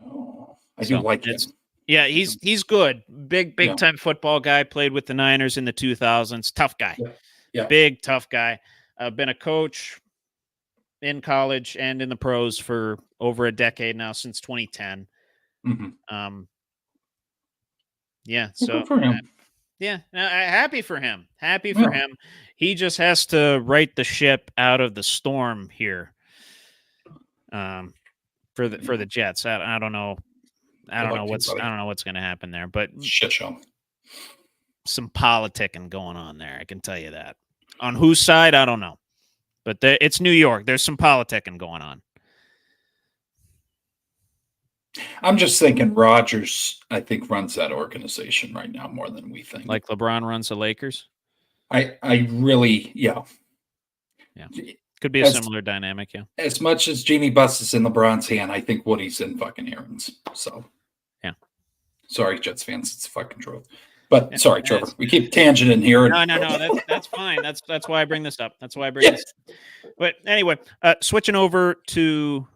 Oh, I do like him. Yeah, he's good. Big time football guy. Played with the Niners in the 2000s. Tough guy. Yeah. Big tough guy. Been a coach in college and in the pros for over a decade now, since 2010. Mm-hmm. Yeah. Well, So good for him. yeah, happy for him. Happy for Yeah. him. He just has to right the ship out of the storm here. For the Jets. I don't know. I Good don't luck know to you, what's buddy. I don't know what's going to happen there, but Shit show. some politicking going on there. I can tell you that. On whose side, I don't know. But it's New York. There's some politicking going on. I'm just thinking Rodgers, I think, runs that organization right now more than we think. Like LeBron runs the Lakers? I really, yeah. Yeah. Could be a similar dynamic, yeah. As much as Jeannie Buss is in LeBron's hand, I think Woody's in fucking Aaron's. So, yeah. Sorry, Jets fans. It's the fucking truth. But sorry, Trevor. We keep tangenting here. No. That's fine. That's why I bring this up. That's why I bring this up. But anyway, switching over to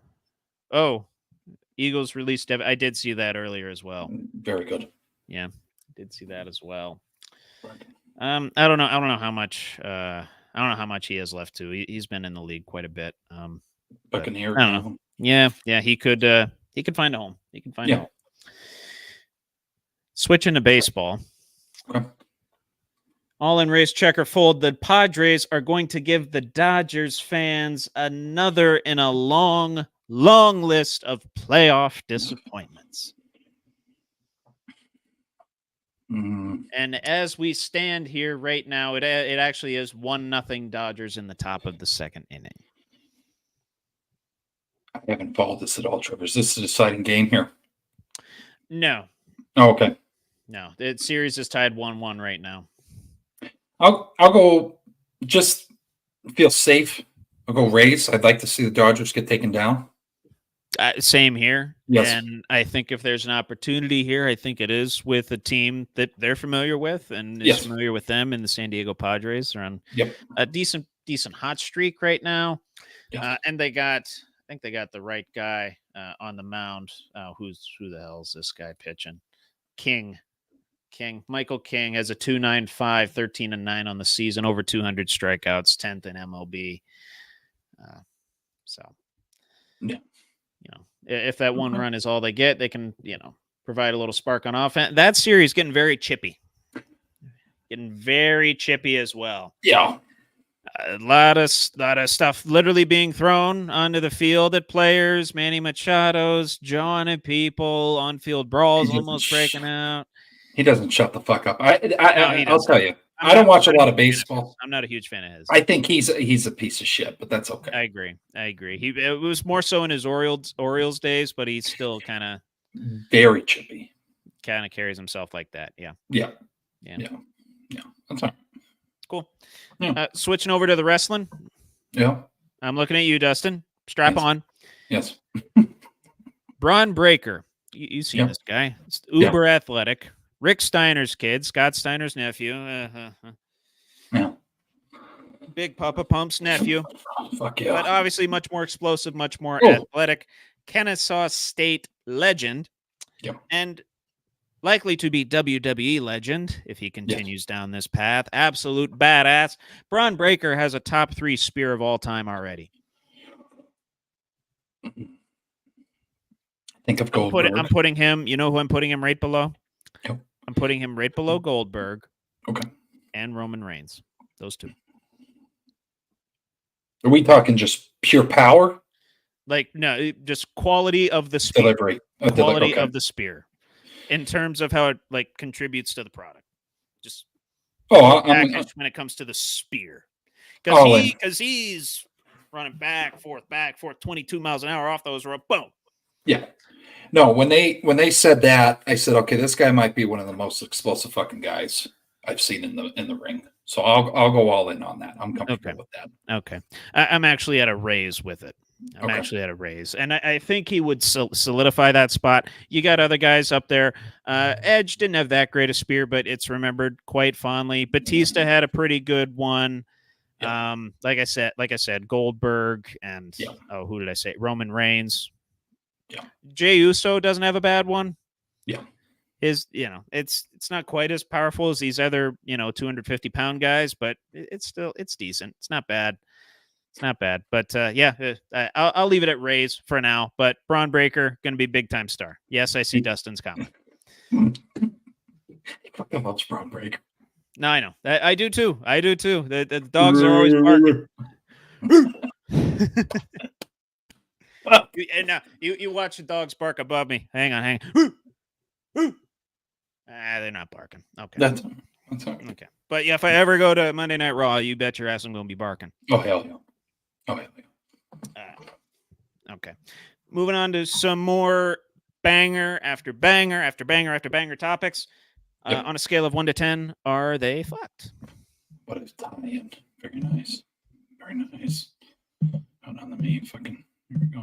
Eagles released. I did see that earlier as well. Very good. Yeah, I did see that as well. I don't know how much. I don't know how much he has left to. He's been in the league quite a bit. Buccaneer. I don't know. Yeah, he could find a home. He can find a home. Switching to baseball. Okay. All in race checker fold. The Padres are going to give the Dodgers fans another in a long list of playoff disappointments. And as we stand here right now, it actually is 1-0 Dodgers in the top of the second inning. I haven't followed this at all, Trevor. Is this a deciding game here? No. Oh, okay. No, the series is tied 1-1 right now. I'll go. Just feel safe. I'll go Rays. I'd like to see the Dodgers get taken down. Same here. Yes. And I think if there's an opportunity here, I think it is with a team that they're familiar with and is familiar with them in the San Diego Padres. They're on a decent hot streak right now. Yeah. And I think they got the right guy on the mound. Who the hell is this guy pitching? Michael King has a 2.95, 13-9 on the season, over 200 strikeouts, 10th in MLB. If that one run is all they get, they can, provide a little spark on offense. That series getting very chippy as well. Yeah. A lot of stuff literally being thrown onto the field at players. Manny Machado's jawing at people. On-field brawls almost breaking out. He doesn't shut the fuck up. I'll tell you. I don't watch a lot of baseball. I'm not a huge fan of his. I think he's a piece of shit, but that's okay. I agree. It was more so in his Orioles days, but he's still kind of very chippy. Kind of carries himself like that. Yeah. That's fine. Cool. Yeah. Switching over to the wrestling. Yeah. I'm looking at you, Dustin. Strap on. Yes. Braun Breaker. You seen this guy? It's uber athletic. Rick Steiner's kid, Scott Steiner's nephew. Yeah. Big Papa Pump's nephew. Fuck yeah. But obviously much more explosive, much more athletic. Kennesaw State legend. Yep. And likely to be WWE legend if he continues down this path. Absolute badass. Braun Breaker has a top 3 spear of all time already. Think of Goldberg. I'm putting him, you know who I'm putting him right below? Yep. I'm putting him right below Goldberg. Okay. And Roman Reigns. Those two. Are we talking just pure power? No, just quality of the spear. Delivery. Quality of the spear. In terms of how it contributes to the product. Just package when it comes to the spear. Because he's running back, forth, 22 miles an hour off those rope. Boom. Yeah. No, when they said that, I said, okay, this guy might be one of the most explosive fucking guys I've seen in the ring. So I'll go all in on that. I'm comfortable with that. Okay. I'm actually at a raise with it. And I think he would solidify that spot. You got other guys up there. Edge didn't have that great a spear, but it's remembered quite fondly. Batista had a pretty good one. Yeah. Like I said, Goldberg and who did I say? Roman Reigns. Yeah. Jey Uso doesn't have a bad one. Yeah. It's not quite as powerful as these other, 250-pound guys, but it's decent. It's not bad. It's not bad, but I'll leave it at Rays for now. But Braun Breaker going to be big time star. Yes, I see Dustin's comment. Fucking loves Braun Breaker. No, I know. I do too. The dogs are always barking. And now you watch the dogs bark above me. Hang on. They're not barking. Okay. That's okay. But yeah, if I ever go to Monday Night Raw, you bet your ass I'm going to be barking. Oh, hell yeah. Okay. Moving on to some more banger after banger after banger after banger topics. Yep. On a scale of 1 to 10, are they fucked? What is tie-in? Very nice. Very nice. Hold on, let me fucking... Here we go.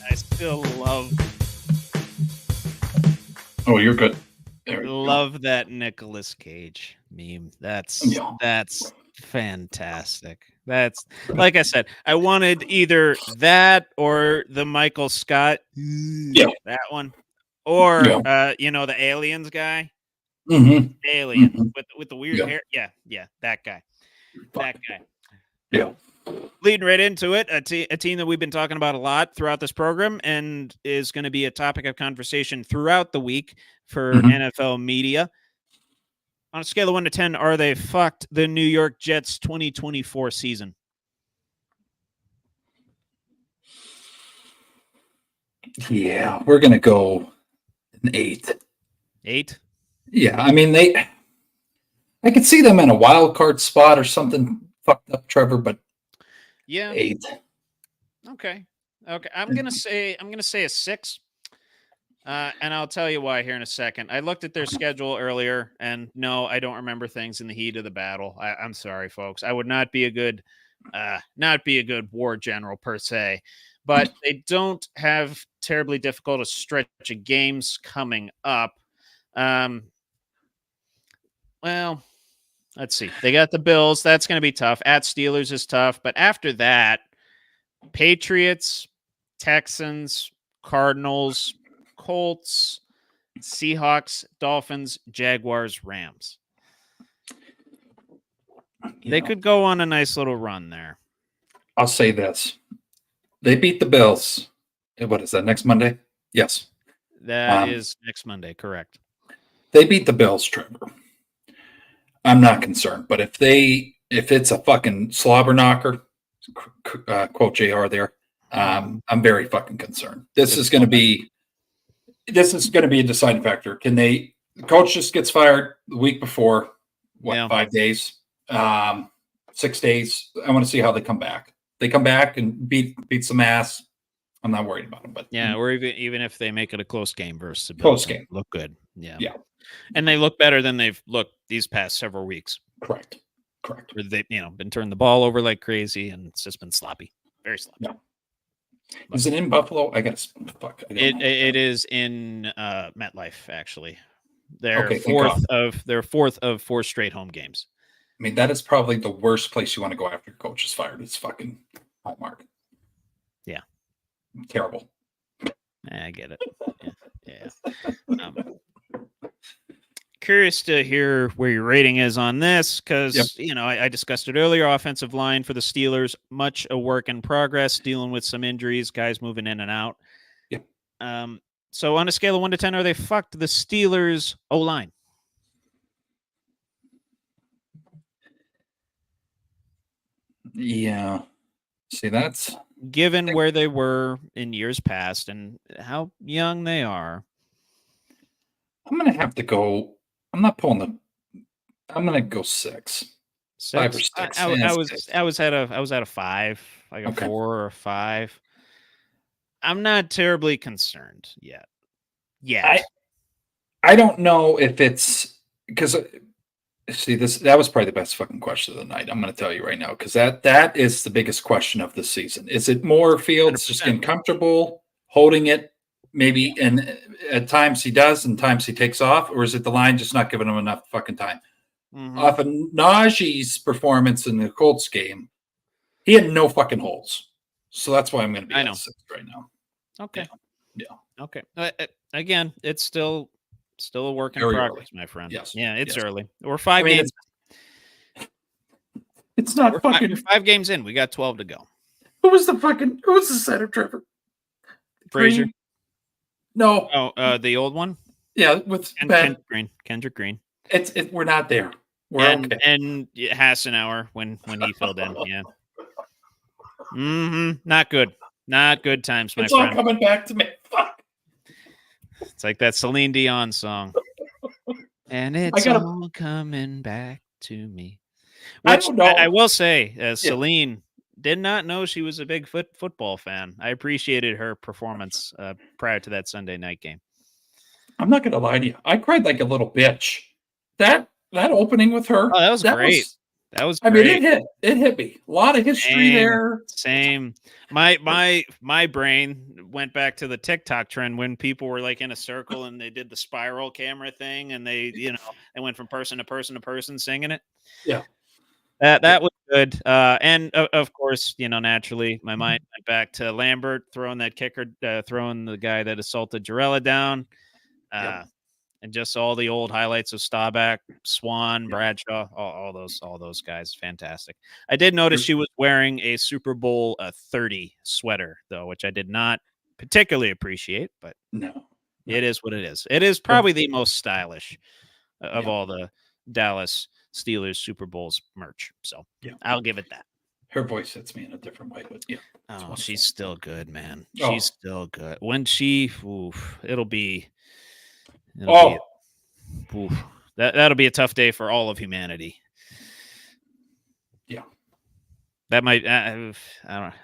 I still love... Oh, you're good. Love that Nicolas Cage meme. That's fantastic. That's, like I said, I wanted either that or the Michael Scott, that one, or the aliens guy, alien with the weird hair. Yeah, that guy. Yeah. Leading right into it, a team that we've been talking about a lot throughout this program and is going to be a topic of conversation throughout the week for NFL media. On a scale of 1 to 10, are they fucked? The New York Jets 2024 season. Yeah, we're going to go an 8. 8? Yeah, I mean, I could see them in a wild card spot or something fucked up, Trevor, but yeah, 8. Okay. I'm gonna say a 6. And I'll tell you why here in a second. I looked at their schedule earlier, and no, I don't remember things in the heat of the battle. I'm sorry, folks. I would not be a good war general per se, but they don't have terribly difficult a stretch of games coming up. Well, let's see. They got the Bills. That's going to be tough. At Steelers is tough, but after that, Patriots, Texans, Cardinals, Colts, Seahawks, Dolphins, Jaguars, Rams. They could go on a nice little run there. I'll say this. They beat the Bills. What is that, next Monday? Yes. That is next Monday, correct. They beat the Bills, Trevor. I'm not concerned, but if it's a fucking slobber knocker, quote JR there, I'm very fucking concerned. This is going to be a deciding factor. The coach just gets fired the week before, 5 days, 6 days. I want to see how they come back. They come back and beat some ass. I'm not worried about them, but or even if they make it a close game versus the Bills, look good. Yeah. And they look better than they've looked these past several weeks. Correct. Where they've been turning the ball over like crazy, and it's just been sloppy, very sloppy. No. Is it in Buffalo? It is in MetLife, actually. They're fourth of 4 straight home games. I mean, that is probably the worst place you want to go after your coach is fired. It's fucking Hallmark. Yeah. Terrible. I get it. Yeah. Curious to hear where your rating is on this because, I discussed it earlier. Offensive line for the Steelers, much a work in progress, dealing with some injuries, guys moving in and out. Yep. So on a scale of 1 to 10, are they fucked the Steelers O-line? Yeah. See, that's... Given where they were in years past and how young they are. I'm going to have to go... I'm not pulling the... I'm going to go 6. 5 or 6. I was at a 5, like a 4 or a 5. I'm not terribly concerned yet. Yeah. I don't know if it's because that was probably the best fucking question of the night. I'm going to tell you right now because that is the biggest question of the season. Is it more Fields just getting comfortable holding it? Maybe, and at times he does, and times he takes off, or is it the line just not giving him enough fucking time? Off of Najee's performance in the Colts game, he had no fucking holes. So that's why I'm going to be I know. at 6 right now. Okay. Yeah. Okay. Again, it's still a work in Very progress, early. my friend. Yes. Yeah, it's Yes. early. We're 5 games. It's not fucking. We're 5 games in. We got 12 to go. Who was the center, Trevor? Frazier. Green? No. Oh, the old one? Yeah, with Ben. Kendrick Green. We're not there. We're okay. And Hassenauer when he filled in. Yeah. Not good. Not good times, my it's friend. All coming back to me. Fuck. It's like that Celine Dion song. And it's all coming back to me. Which I don't know. I will say, Celine did not know she was a big football fan. I appreciated her performance prior to that Sunday night game. I'm not going to lie to you. I cried like a little bitch. That opening with her. Oh, that was great. That was great. I mean, it hit me. A lot of history there. Same. My brain went back to the TikTok trend when people were like in a circle and they did the spiral camera thing and they went from person to person to person singing it. Yeah. That was good. And of course, naturally my mind went back to Lambert throwing that kicker, throwing the guy that assaulted Jarella down. And just all the old highlights of Staubach, Swan, Bradshaw, all those guys. Fantastic. I did notice she was wearing a Super Bowl 30 sweater, though, which I did not particularly appreciate, but it is what it is. It is probably the most stylish of all the Dallas Steelers Super Bowls merch. So I'll give it that. Her voice hits me in a different way, but Oh, she's still good, man. She's still good. When it'll be that'll be a tough day for all of humanity. Yeah, that might. I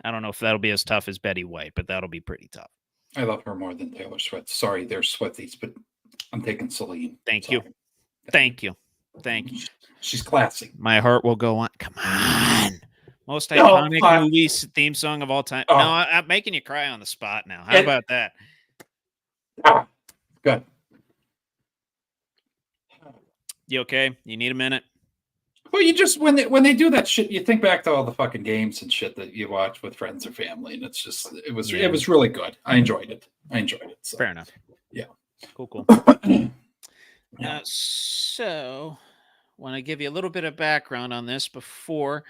don't know if that'll be as tough as Betty White, but that'll be pretty tough. I love her more than Taylor Swift. Sorry, they're Swifties, but I'm taking Celine. Thank you. She's classy. My heart will go on. Come on. Most iconic movie theme song of all time. No, I'm making you cry on the spot now. How about that? Good. You okay? You need a minute? Well, you just when they do that shit, you think back to all the fucking games and shit that you watch with friends or family, and it's just it was really good. I enjoyed it. So. Fair enough. Yeah. Cool. So, want to give you a little bit of background on this before.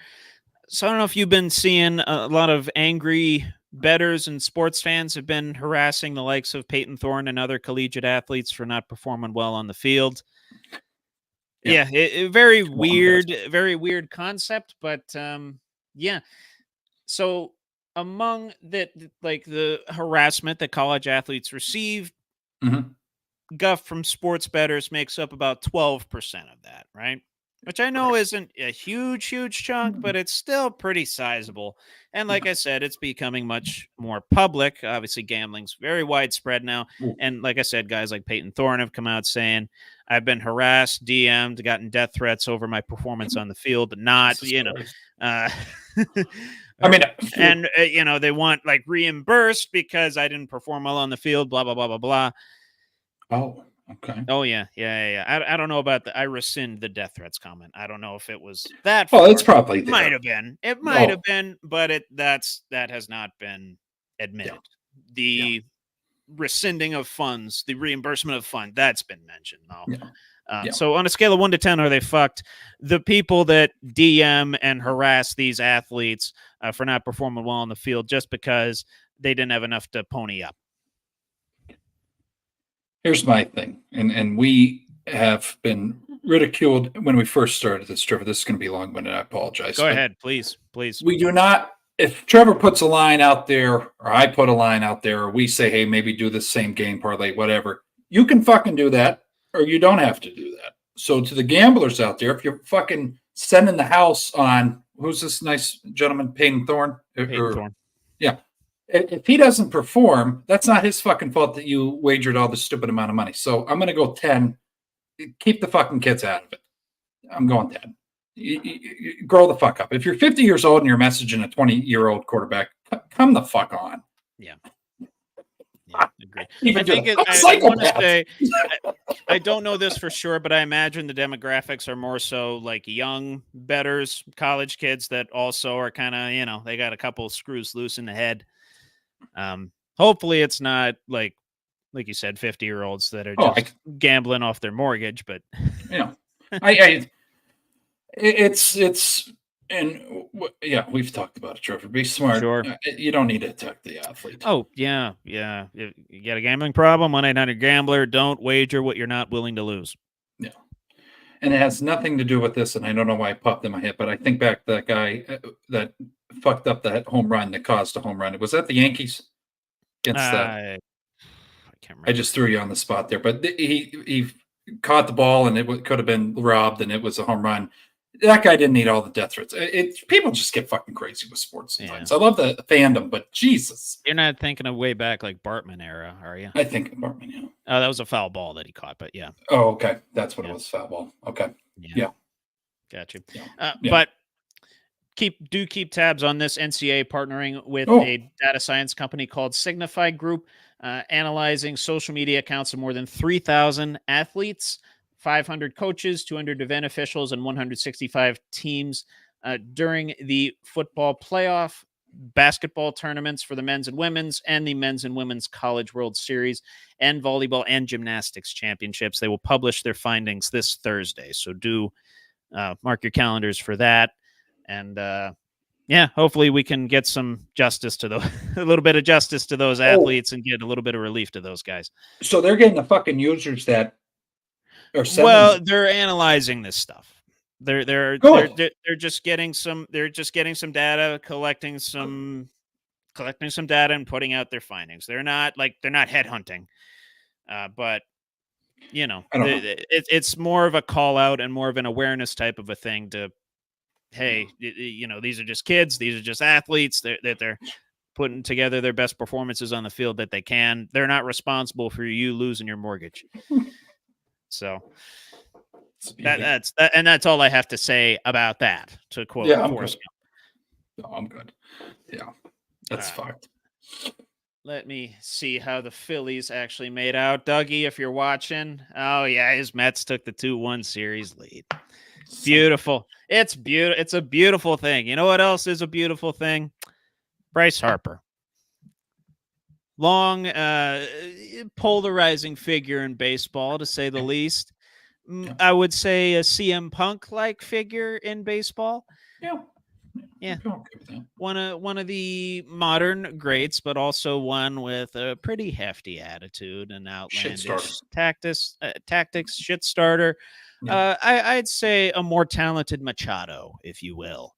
So I don't know if you've been seeing a lot of angry bettors and sports fans have been harassing the likes of Peyton Thorne and other collegiate athletes for not performing well on the field. Yeah, very weird concept, but So among the harassment that college athletes receive, guff from sports bettors makes up about 12% of that, right? Which I know isn't a huge chunk, but it's still pretty sizable. And like I said, it's becoming much more public. Obviously, gambling's very widespread now. And like I said, guys like Peyton Thorne have come out saying, I've been harassed, DM'd, gotten death threats over my performance on the field, not, I mean, and, they want like reimbursed because I didn't perform well on the field, blah, blah, blah, blah, blah. Oh, okay. Oh, yeah. I don't know about I rescind the death threats comment. I don't know if it was that. Well, it's probably there. Might have been. It might have been, but that has not been admitted. The rescinding of funds, the reimbursement of fund, that's been mentioned, though. So on a scale of 1 to 10, are they fucked? The people that DM and harass these athletes for not performing well on the field just because they didn't have enough to pony up. Here's my thing, and we have been ridiculed when we first started this, Trevor. This is going to be long-winded. I apologize. Go ahead, please. We do not. If Trevor puts a line out there, or I put a line out there, or we say, hey, maybe do the same game parlay, whatever, you can fucking do that, or you don't have to do that. So to the gamblers out there, if you're fucking sending the house on, who's this nice gentleman, Peyton Thorne? Thorne. Yeah. If he doesn't perform, that's not his fucking fault that you wagered all this stupid amount of money. So I'm going to go 10. Keep the fucking kids out of it. I'm going 10. You grow the fuck up. If you're 50 years old and you're messaging a 20-year-old quarterback, come the fuck on. Yeah. Agreed. Even I think I'm a I want to psychopath. say I don't know this for sure, but I imagine the demographics are more so like young bettors, college kids that also are kind of, they got a couple of screws loose in the head. Hopefully it's not like you said, 50-year-olds that are Oh, just gambling off their mortgage, but it's yeah, we've talked about it, Trevor. Be smart. Sure. You don't need to attack the athlete. Oh, yeah. If you got a gambling problem, 1-800-GAMBLER. Don't wager what you're not willing to lose. Yeah. And it has nothing to do with this, and I don't know why it popped in my head, but I think back to that guy that fucked up that home run that caused a home run. Was that the Yankees against the? I can't remember. I just threw you on the spot there, but he caught the ball and it could have been robbed, and it was a home run. That guy didn't need all the death threats. People just get fucking crazy with sports sometimes. Yeah. I love the fandom, but Jesus. You're not thinking of way back like Bartman era, are you? I think Bartman, yeah. Oh, that was a foul ball that he caught, but yeah. Oh, okay. That's what it was, foul ball. Okay. Yeah. Got you. Yeah. But keep tabs on this. NCAA partnering with a data science company called Signify Group, analyzing social media accounts of more than 3,000 athletes, 500 coaches, 200 event officials, and 165 teams during the football playoff, basketball tournaments for the men's and women's, and the men's and women's College World Series, and volleyball and gymnastics championships. They will publish their findings this Thursday. So do mark your calendars for that. And hopefully we can get some justice to those, a little bit of justice to those athletes and get a little bit of relief to those guys. So they're getting the fucking users that are they're analyzing this stuff. They're just getting some data, collecting some data and putting out their findings. They're not headhunting. But it's more of a call out and more of an awareness type of a thing to, hey, these are just kids. These are just athletes that they're putting together their best performances on the field that they can. They're not responsible for you losing your mortgage. So that's all I have to say about that. To quote Forrest Gump. No, I'm good. Yeah, that's fucked. Let me see how the Phillies actually made out. Dougie, if you're watching, oh yeah, his Mets took the 2-1 series lead. Beautiful. It's beautiful. It's a beautiful thing. You know what else is a beautiful thing? Bryce Harper. Long, polarizing figure in baseball, to say the least. I would say a CM Punk-like figure in baseball. Yeah. One of the modern greats, but also one with a pretty hefty attitude and outlandish tactics. Shit starter. Yeah. I'd say a more talented Machado, if you will.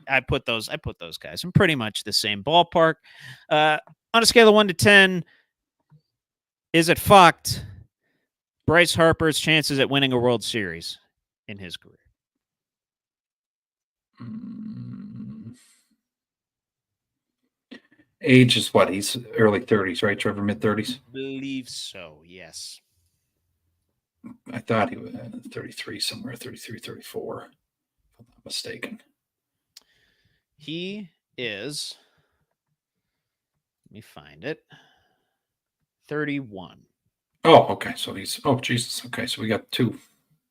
I put those guys in pretty much the same ballpark. On a scale of 1 to 10, is it fucked Bryce Harper's chances at winning a World Series in his career? Age is what? He's early 30s, right, Trevor? Mid-30s? I believe so, yes. I thought he was 33 somewhere, 33, 34, if I'm not mistaken. He is, let me find it, 31. Oh, okay. So he's, Jesus. Okay, so we got 2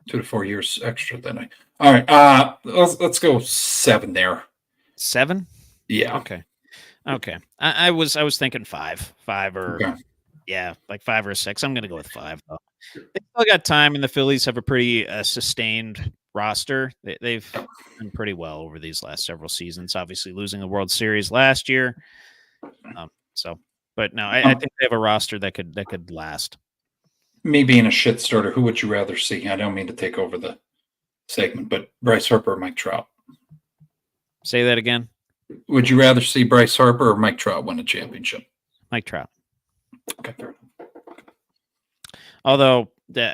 to 4 years extra then. All right, let's go 7 there. 7? Yeah. Okay. I was thinking 5 or like 5 or 6. I'm gonna go with 5 though. They still got time, and the Phillies have a pretty sustained roster. They've done pretty well over these last several seasons. Obviously, losing the World Series last year. But no, I think they have a roster that could last. Me being a shit starter, who would you rather see? I don't mean to take over the segment, but Bryce Harper or Mike Trout? Say that again. Would you rather see Bryce Harper or Mike Trout win a championship? Mike Trout. Okay, fair enough. Although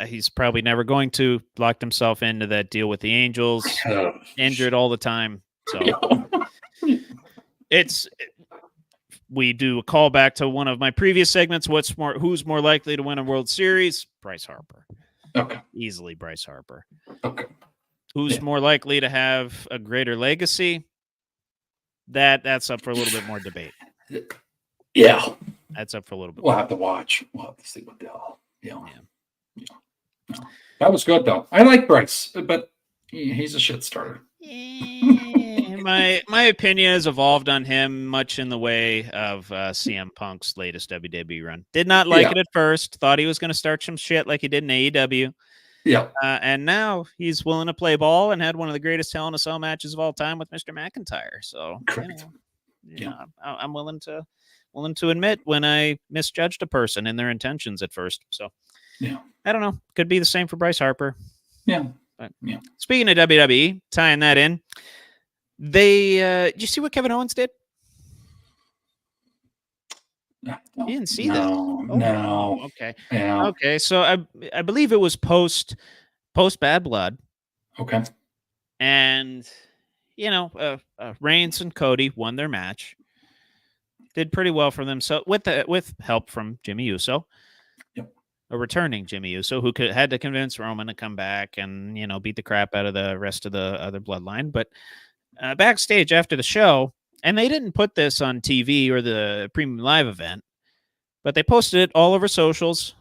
he's probably never going to. Locked himself into that deal with the Angels. Injured all the time. So we do a callback to one of my previous segments. Who's more likely to win a World Series? Bryce Harper. Okay. Easily Bryce Harper. Okay. Who's more likely to have a greater legacy? That's up for a little bit more debate. Yeah. That's up for a little bit. We'll have to watch. We'll have to see what the hell. Yeah. No. That was good though. I like Bryce, but he's a shit starter. My opinion has evolved on him much in the way of CM Punk's latest WWE run. Did not like it at first. Thought he was going to start some shit like he did in AEW. Yeah. And now he's willing to play ball and had one of the greatest Hell in a Cell matches of all time with Mr. McIntyre. So I'm willing to admit when I misjudged a person in their intentions at first. So I don't know. Could be the same for Bryce Harper. Yeah. But speaking of WWE, tying that in, did you see what Kevin Owens did? No, you didn't see no, that? No. Okay. Yeah. Okay. So I believe it was post Bad Blood. Okay. And Reigns and Cody won their match. Did pretty well for them. So with help from Jimmy Uso. A returning Jimmy Uso, who had to convince Roman to come back and, beat the crap out of the rest of the other bloodline. But backstage after the show, and they didn't put this on TV or the premium live event, but they posted it all over socials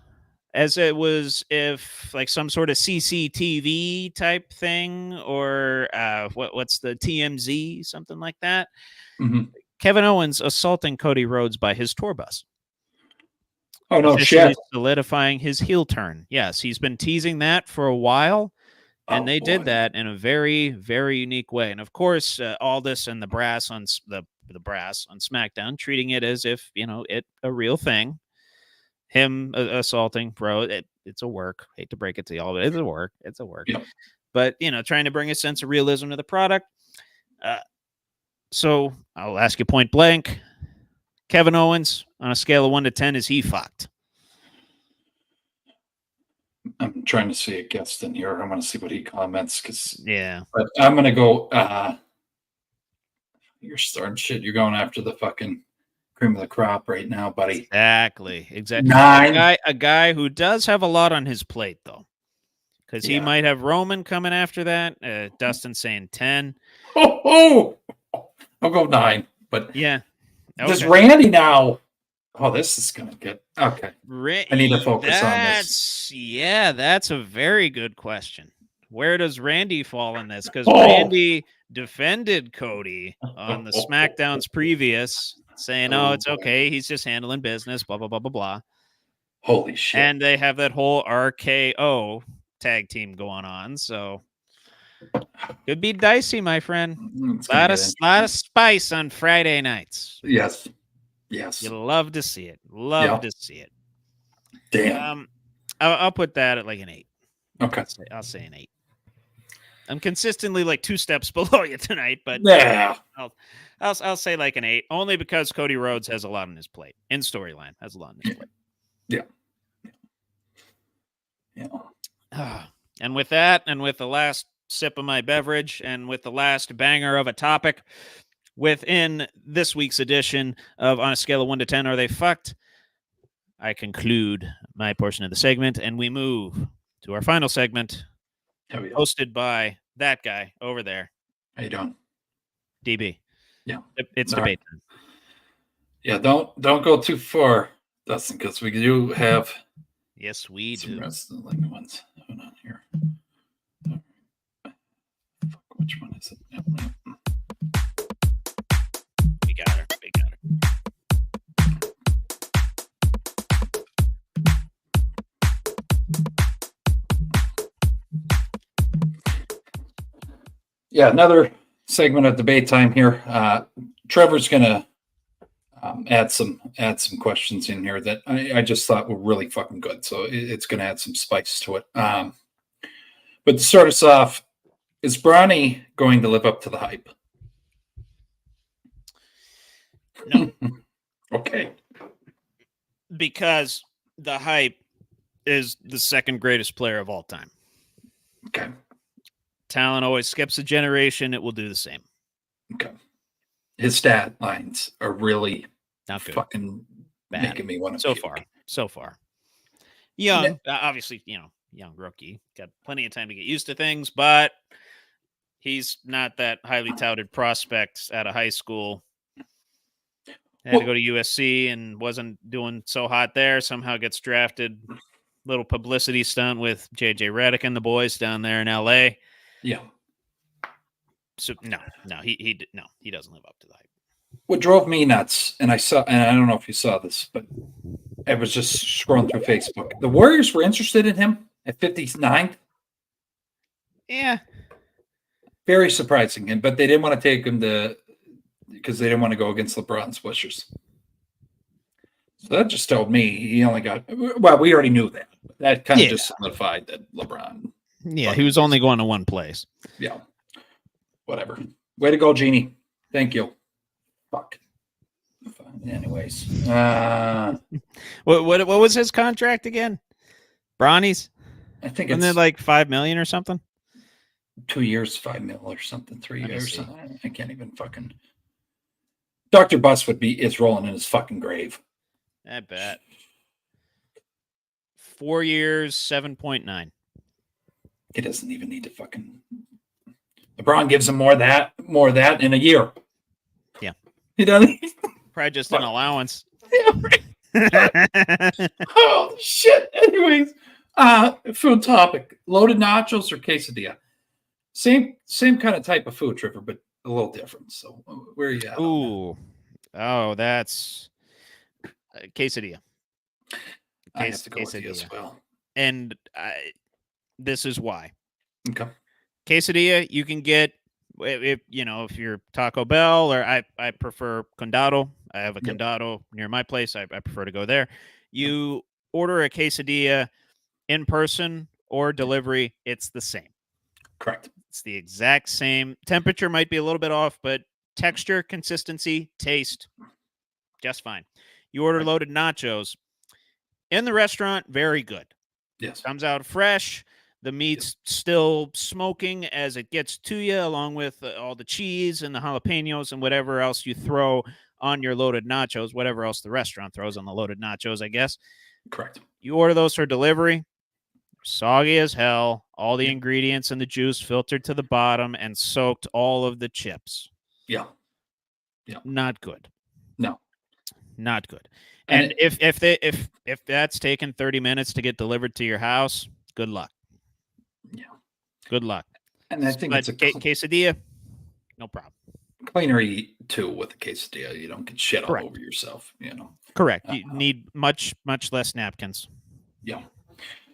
as it was if like some sort of CCTV type thing or what's the TMZ, something like that. Mm-hmm. Kevin Owens assaulting Cody Rhodes by his tour bus. Oh, no shit. Solidifying his heel turn. Yes, he's been teasing that for a while, and they did that in a very, very unique way. And of course, Aldis and the brass on the brass on SmackDown treating it as if it a real thing. Him assaulting Rhodes, it's a work. Hate to break it to y'all, but it's a work. It's a work. Yep. But trying to bring a sense of realism to the product. So I'll ask you point blank. Kevin Owens, on a scale of 1 to 10, is he fucked? I'm trying to see a guest in here. I want to see what he comments. But I'm going to go, you're starting shit. You're going after the fucking cream of the crop right now, buddy. Exactly. 9. A guy who does have a lot on his plate, though. Because he might have Roman coming after that. Dustin saying 10. I'll go 9. But yeah. Okay. There's Randy now. Oh, this is going to get... Okay. I need to focus on this. Yeah, that's a very good question. Where does Randy fall in this? Because Randy defended Cody on the SmackDowns previous, saying, it's okay. He's just handling business, blah, blah, blah, blah, blah. Holy shit. And they have that whole RKO tag team going on, so... Could be dicey, my friend. A lot of spice on Friday nights. Yes. You'll love to see it. To see it. Damn. I'll put that at like an 8. Okay. I'll say an 8. I'm consistently like 2 steps below you tonight, but I'll say like an 8, only because Cody Rhodes has a lot on his plate. In storyline, has a lot on his plate. Yeah. And with that, and with the last sip of my beverage, and with the last banger of a topic within this week's edition of On a Scale of 1 to 10, Are They Fucked? I conclude my portion of the segment, and we move to our final segment, hosted by that guy over there. How you doing? DB. Yeah. It's debate time. Yeah, don't go too far, Dustin, because we do have... Yes, we do. Rest of the like ones. Hold on here. Which one is it? We got her. Yeah, another segment of debate time here. Trevor's going to add some questions in here that I just thought were really fucking good. So it's going to add some spice to it. But to start us off, is Bronny going to live up to the hype? No. Okay. Because the hype is the second greatest player of all time. Okay. Talent always skips a generation. It will do the same. Okay. His stat lines are really not good. Fucking bad. Making me want to So far. Young, obviously, young rookie. Got plenty of time to get used to things, but he's not that highly touted prospect out of high school. Had to go to USC and wasn't doing so hot there. Somehow gets drafted. Little publicity stunt with JJ Redick and the boys down there in LA. Yeah. So no, he doesn't live up to the hype. What drove me nuts, and I don't know if you saw this, but I was just scrolling through Facebook. The Warriors were interested in him at 59th. Yeah. Very surprising, but they didn't want to take him because they didn't want to go against LeBron's wishes. So that just told me he only got. Well, we already knew that. That kind of just solidified that LeBron. Yeah, he was only going to one place. Yeah. Whatever. Way to go, Genie. Thank you. Fuck. Anyways, what was his contract again? Bronny's? I think Wasn't it's it like $5 million or something? 2 years, $5 million or something. 3 years. I can't even fucking. Dr. Bus is rolling in his fucking grave. I bet. 4 years, 7.9. He doesn't even need to fucking. LeBron gives him more of that in a year. Yeah. He doesn't. Probably just an allowance. Yeah, right. Oh shit. Anyways, food topic: loaded nachos or quesadilla. Same kind of type of food, Trevor, but a little different. So where are you at? Ooh, that's quesadilla. I have to go with you as well. And this is why. Okay. Quesadilla, you can get if you're Taco Bell, or I prefer Condado. I have a Condado near my place. I prefer to go there. You order a quesadilla in person or delivery, it's the same. Correct. It's the exact same. Temperature might be a little bit off, but texture, consistency, taste, just fine. You order loaded nachos in the restaurant, very good. Yes. Comes out fresh. The meat's still smoking as it gets to you, along with all the cheese and the jalapenos and whatever else you throw on your loaded nachos, whatever else the restaurant throws on the loaded nachos, I guess. Correct. You order those for delivery, soggy as hell, all the ingredients and the juice filtered to the bottom and soaked all of the chips. Yeah. Yeah. Not good. No. Not good. And if that's taken 30 minutes to get delivered to your house, good luck. Yeah. Good luck. And I think it's a quesadilla, no problem. Cleaner eat too with a quesadilla. You don't get shit all over yourself, Correct. You need much less napkins. Yeah.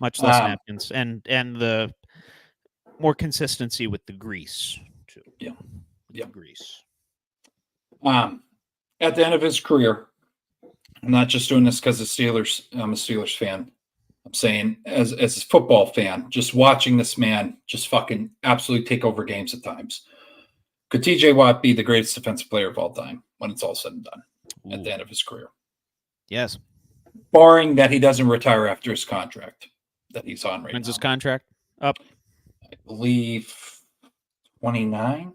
Much less napkins and the more consistency with the grease too. Yeah. Yeah. Grease. At the end of his career, I'm not just doing this because of Steelers. I'm a Steelers fan. I'm saying as a football fan, just watching this man just fucking absolutely take over games at times. Could TJ Watt be the greatest defensive player of all time when it's all said and done at the end of his career? Yes. Barring that he doesn't retire after his contract that he's on right now. When's his contract up? I believe 29. If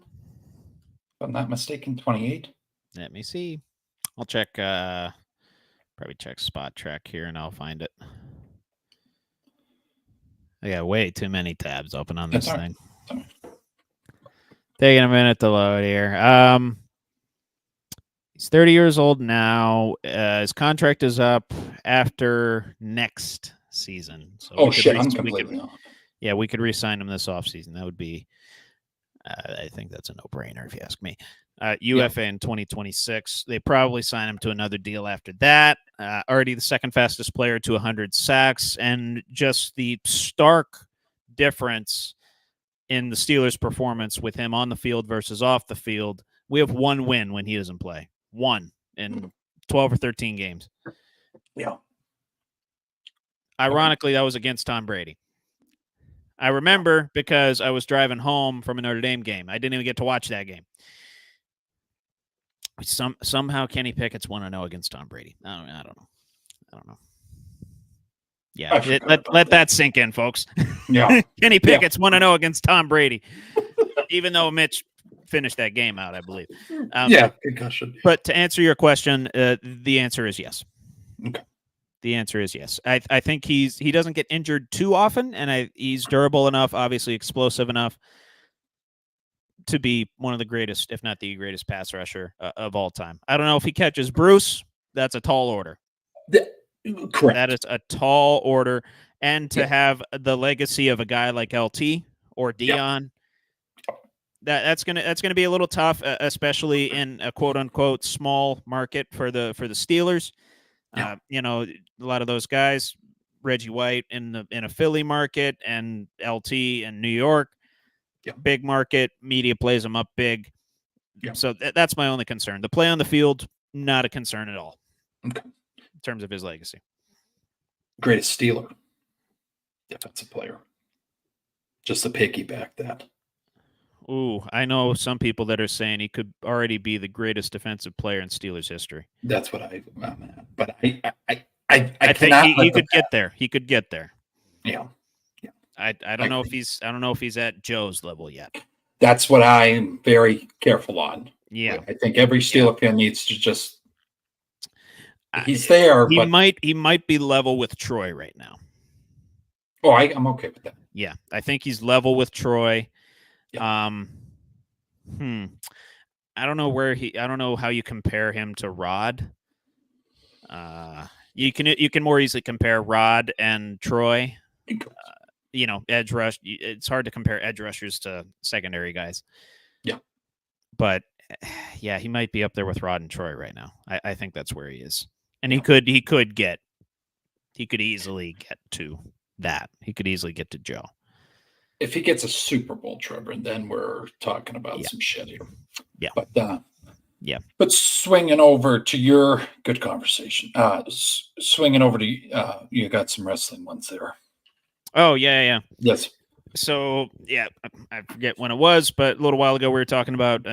I'm not mistaken, 28. Let me see. I'll check. Probably check Spot Track here, and I'll find it. I got way too many tabs open on this thing. Taking a minute to load here. He's 30 years old now. His contract is up after next season. So we could re-sign him this offseason. That would be, I think that's a no-brainer if you ask me. UFA in 2026. They probably sign him to another deal after that. Already the second fastest player to 100 sacks, and just the stark difference in the Steelers' performance with him on the field versus off the field. We have one win when he doesn't play. One in 12 or 13 games. Yeah. Ironically, that was against Tom Brady. I remember because I was driving home from a Notre Dame game. I didn't even get to watch that game. Somehow Kenny Pickett's 1-0 against Tom Brady. I don't know. Yeah, let that sink in, folks. Yeah. Kenny Pickett's 1-0 against Tom Brady, even though Mitch finished that game out, I believe. Concussion. But to answer your question, the answer is yes. Okay. The answer is yes. I think he doesn't get injured too often, and he's durable enough, obviously explosive enough. to be one of the greatest, if not the greatest pass rusher of all time. I don't know if he catches Bruce. That's a tall order. Correct. That is a tall order. And to Yeah. have the legacy of a guy like LT or Dion, that's gonna be a little tough, especially in a quote unquote small market for the Steelers. Yeah. A lot of those guys, Reggie White in a Philly market and LT in New York, big market, media plays them up big. Yeah. So that's my only concern. The play on the field, not a concern at all. Okay. In terms of his legacy. Greatest Steeler, defensive player. Just to piggyback that. Ooh, I know some people that are saying he could already be the greatest defensive player in Steelers history. That's what but I think he could get there. He could get there. Yeah. I don't know if he's at Joe's level yet. That's what I am very careful on. Yeah. I think every Steeler fan needs to just he's there. He might be level with Troy right now. Oh, I'm okay with that. Yeah. I think he's level with Troy. Yeah. I don't know how you compare him to Rod. You can more easily compare Rod and Troy. Edge rush. It's hard to compare edge rushers to secondary guys. Yeah. But yeah, he might be up there with Rod and Troy right now. I think that's where he is. And he could easily get to that. He could easily get to Joe. If he gets a Super Bowl, Trevor, then we're talking about some shit here. Yeah. But But swinging over to your good conversation, swinging over to you got some wrestling ones there. Oh, yeah. Yes. So, yeah, I forget when it was, but a little while ago we were talking about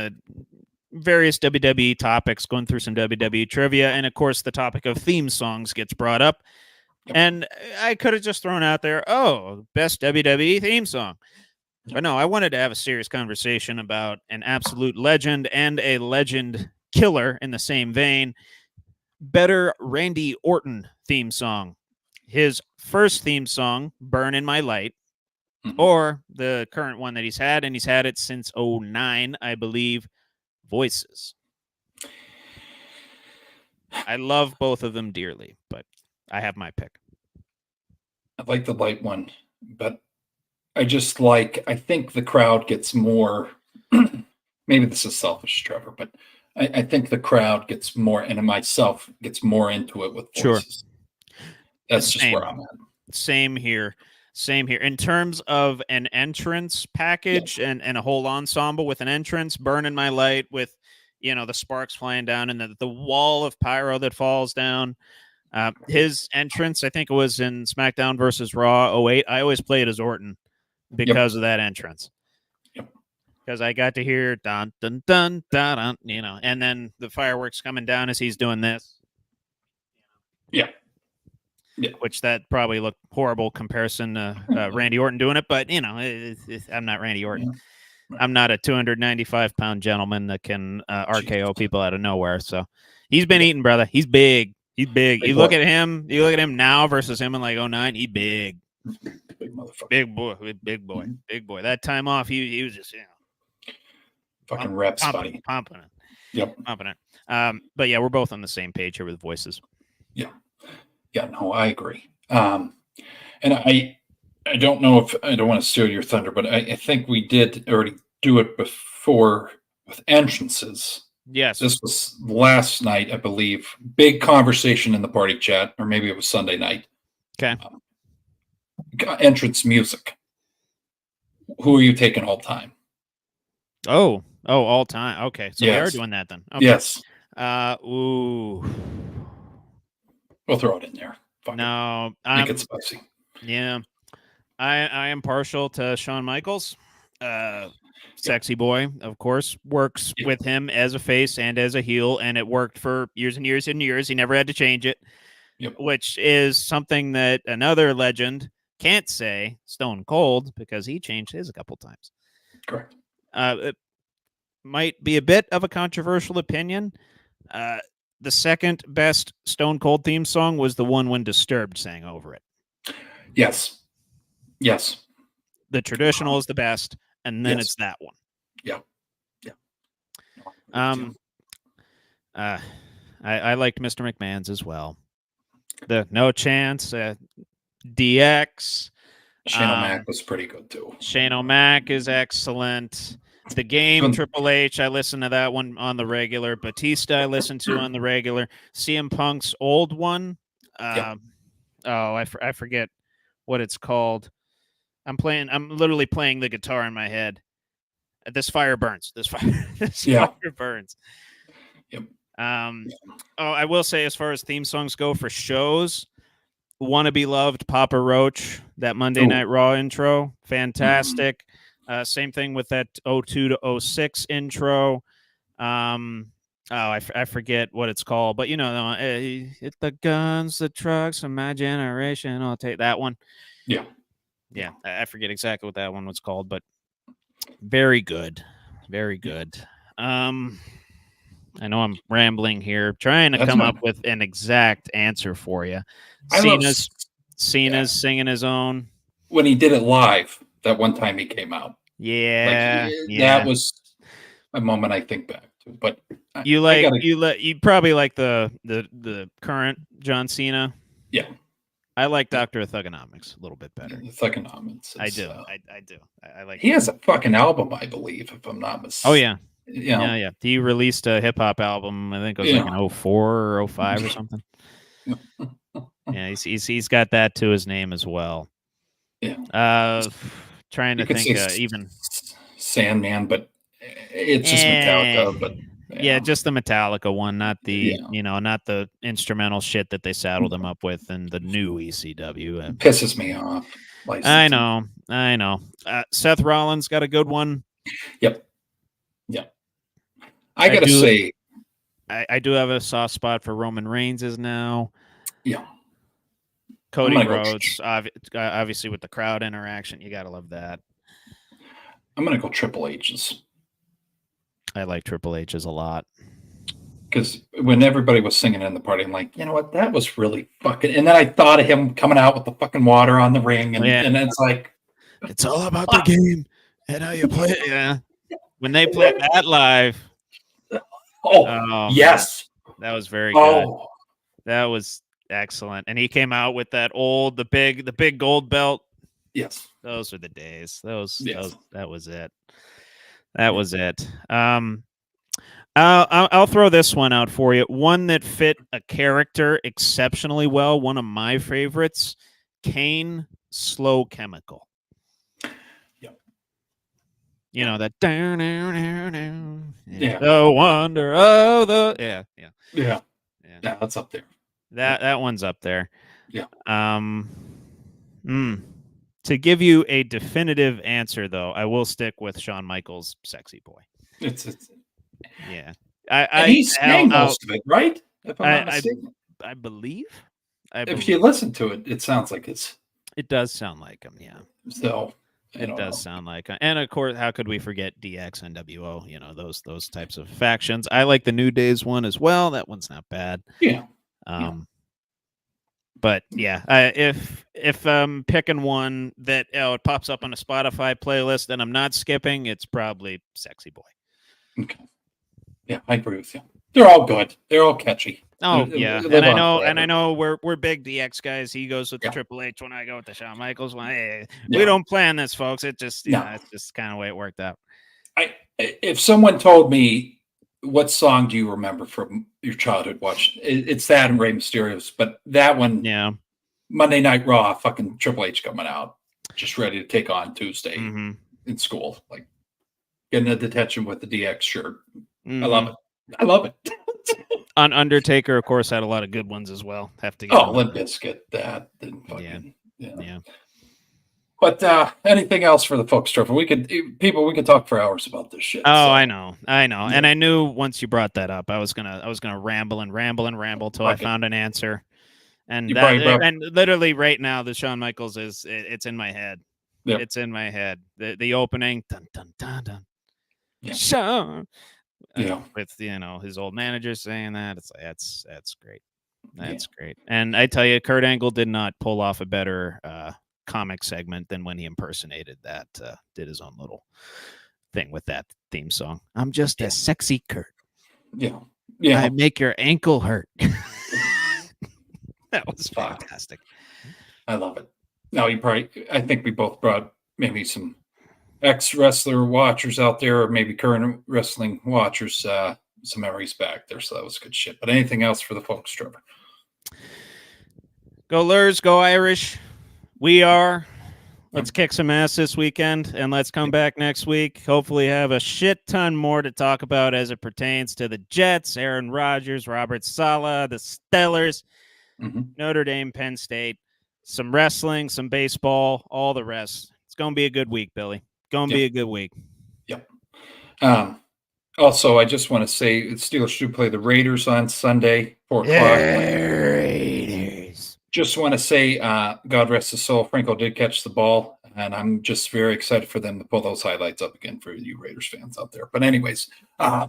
various WWE topics, going through some WWE trivia, and of course the topic of theme songs gets brought up. And I could have just thrown out there, best WWE theme song. But no, I wanted to have a serious conversation about an absolute legend and a legend killer in the same vein. Better Randy Orton theme song. His first theme song, Burn in My Light, or the current one that he's had, and he's had it since 2009, I believe, Voices. I love both of them dearly, but I have my pick. I like the light one, but I think the crowd gets more, maybe this is selfish, Trevor, but I think the crowd gets more, and myself gets more into it with Voices. Sure. That's just where I'm at. Same here. In terms of an entrance package and a whole ensemble with an entrance, Burn in My Light with, the sparks flying down and the wall of pyro that falls down. His entrance, I think it was in SmackDown versus Raw 2008. I always play it as Orton because of that entrance. Because I got to hear dun dun dun dun dun, and then the fireworks coming down as he's doing this. Yeah. Which that probably looked horrible comparison to Randy Orton doing it, but I'm not Randy Orton. Yeah. I'm not a 295-pound gentleman that can RKO people out of nowhere. So he's been eating, brother. He's big. He's big. You look at him now versus him in like 2009. He's big. Big motherfucker. Big boy. Big boy. That time off, he was just fucking reps, pumping it. Yep. Pumping it. But yeah, we're both on the same page here with Voices. Yeah. Yeah, no, I agree. And I don't know if I don't want to steal your thunder, but I think we did already do it before with entrances. Yes. This was last night, I believe. Big conversation in the party chat, or maybe it was Sunday night. Okay. Entrance music. Who are you taking all time? Oh, all time. Okay. So we are doing that then. Okay. Yes. Ooh. We'll throw it in there. No, make it spicy. Yeah, I am partial to Shawn Michaels. Sexy boy, of course, works with him as a face and as a heel, and it worked for years and years and years. He never had to change it, which is something that another legend can't say, Stone Cold, because he changed his a couple times. Correct. It might be a bit of a controversial opinion. The second best Stone Cold theme song was the one when Disturbed sang over it. Yes. The traditional is the best, and then it's that one. Yeah. I liked Mr. McMahon's as well. The No Chance, DX. Shane O'Mac was pretty good too. Shane O'Mac is excellent. The Game, Triple H, I listen to that one on the regular. Batista, I listen to on the regular. CM Punk's old one. I forget what it's called. I'm literally playing the guitar in my head. This fire burns. This fire burns. Yep. I will say, as far as theme songs go for shows, Wanna Be Loved, Papa Roach, that Monday Night Raw intro, fantastic. Same thing with that 02 to 06 intro. I forget what it's called, but hit the guns, the trucks of my generation. I'll take that one. Yeah. I forget exactly what that one was called, but very good, very good. I know I'm rambling here, trying to come up with an exact answer for you. Cena's singing his own. When he did it live, that one time he came out. That was a moment I think back to. But you probably like the current John Cena. Yeah. I like Dr. Thugonomics a little bit better. Thugonomics. I do. I do. I like. He has a fucking album, I believe, if I'm not mistaken. Oh yeah. Yeah. He released a hip hop album. I think it was like in 04 or 05 or something. Yeah, he's got that to his name as well. Yeah. Trying to think even Sandman, but it's just Metallica. But just the Metallica one, not the not the instrumental shit that they saddled him up with in the new ECW. It pisses me off. I know. Seth Rollins got a good one. Yep. I gotta say, I do have a soft spot for Roman Reigns now. Yeah. Cody Rhodes, obviously with the crowd interaction, you gotta love that. I'm gonna go Triple H's. I like Triple H's a lot. Because when everybody was singing in the party, I'm like, you know what, that was really fucking. And then I thought of him coming out with the fucking water on the ring, and it's like, it's all about the game and how you play it. Yeah. When they played that live. Oh yes. That was very good. That was excellent. And he came out with that the big gold belt. Yes. Those were the days. That was it. That was it. I'll throw this one out for you. One that fit a character exceptionally well. One of my favorites, Kane, Slow Chemical. You know that down. The wonder of the yeah. That's up there. That one's up there. Yeah. To give you a definitive answer, though, I will stick with Shawn Michaels' "Sexy Boy." Yeah. He sang most of it, right? If I'm not mistaken. I believe. If you listen to it, it sounds like it's. It does sound like him, yeah. So. It does sound like, and of course, how could we forget DX and NWO? You know, those types of factions. I like the New Days one as well. That one's not bad. Yeah. But yeah, if I'm picking one that it pops up on a Spotify playlist and I'm not skipping, it's probably "Sexy Boy." Okay. Yeah, I agree with you. They're all good. They're all catchy. Oh yeah, and I know we're big DX guys. He goes with the Triple H when I go with the Shawn Michaels one. Hey, we don't plan this, folks. It just it's just kind of the way it worked out. If someone told me what song do you remember from your childhood watching, it's that and Rey Mysterio's, but that one, Monday Night Raw, fucking Triple H coming out, just ready to take on Tuesday in school, like getting a detention with the DX shirt. I love it. On Undertaker, of course, had a lot of good ones as well. Have to get Limp Bizkit, that and fucking yeah. But anything else for the folks, Trevor? We could talk for hours about this shit. Oh, so. I know, and I knew once you brought that up, I was gonna ramble till I found an answer. And and literally right now, the Shawn Michaels it's in my head. Yep. It's in my head. The opening, dun dun dun dun. Yeah. Shawn. With his old manager saying that, it's like that's great. That's great. And I tell you, Kurt Angle did not pull off a better comic segment than when he impersonated that. Did his own little thing with that theme song. I'm just a sexy Kurt. Yeah. Yeah. I make your ankle hurt. That was Fuck. fantastic. I love it. Now I think we both brought maybe some ex-wrestler watchers out there, or maybe current wrestling watchers, some memories back there. So that was good shit. But anything else for the folks, Trevor? Go Lurs, go Irish. We are. Let's kick some ass this weekend, and let's come back next week. Hopefully have a shit ton more to talk about as it pertains to the Jets, Aaron Rodgers, Robert Saleh, the Steelers, Notre Dame, Penn State, some wrestling, some baseball, all the rest. It's going to be a good week, Billy. Going to be a good week. Yep. Also, I just want to say the Steelers do play the Raiders on Sunday, 4 o'clock. Raiders. Just want to say, God rest his soul, Franco did catch the ball, and I'm just very excited for them to pull those highlights up again for you Raiders fans out there. But anyways,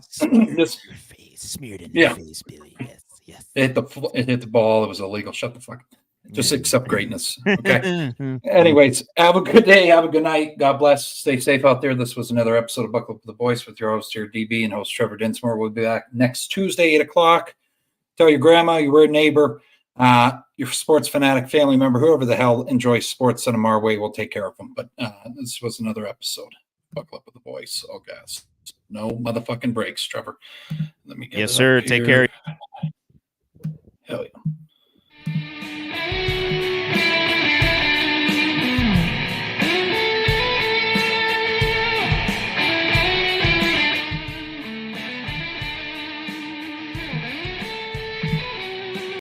smeared in your face, Billy. Yes. It hit the ball. It was illegal. Shut the fuck up. Just accept greatness. Okay. Anyways, have a good day. Have a good night. God bless. Stay safe out there. This was another episode of Buckle Up with the Boys with your host here, DB, and host Trevor Dinsmore. We'll be back next Tuesday, 8 o'clock. Tell your grandma, your weird neighbor, your sports fanatic family member, whoever the hell enjoys sports, send them our way. We'll take care of them. But this was another episode. Buckle Up with the Boys. Oh, guys. No motherfucking breaks, Trevor. Let me get yes, sir. Take care. Hell yeah.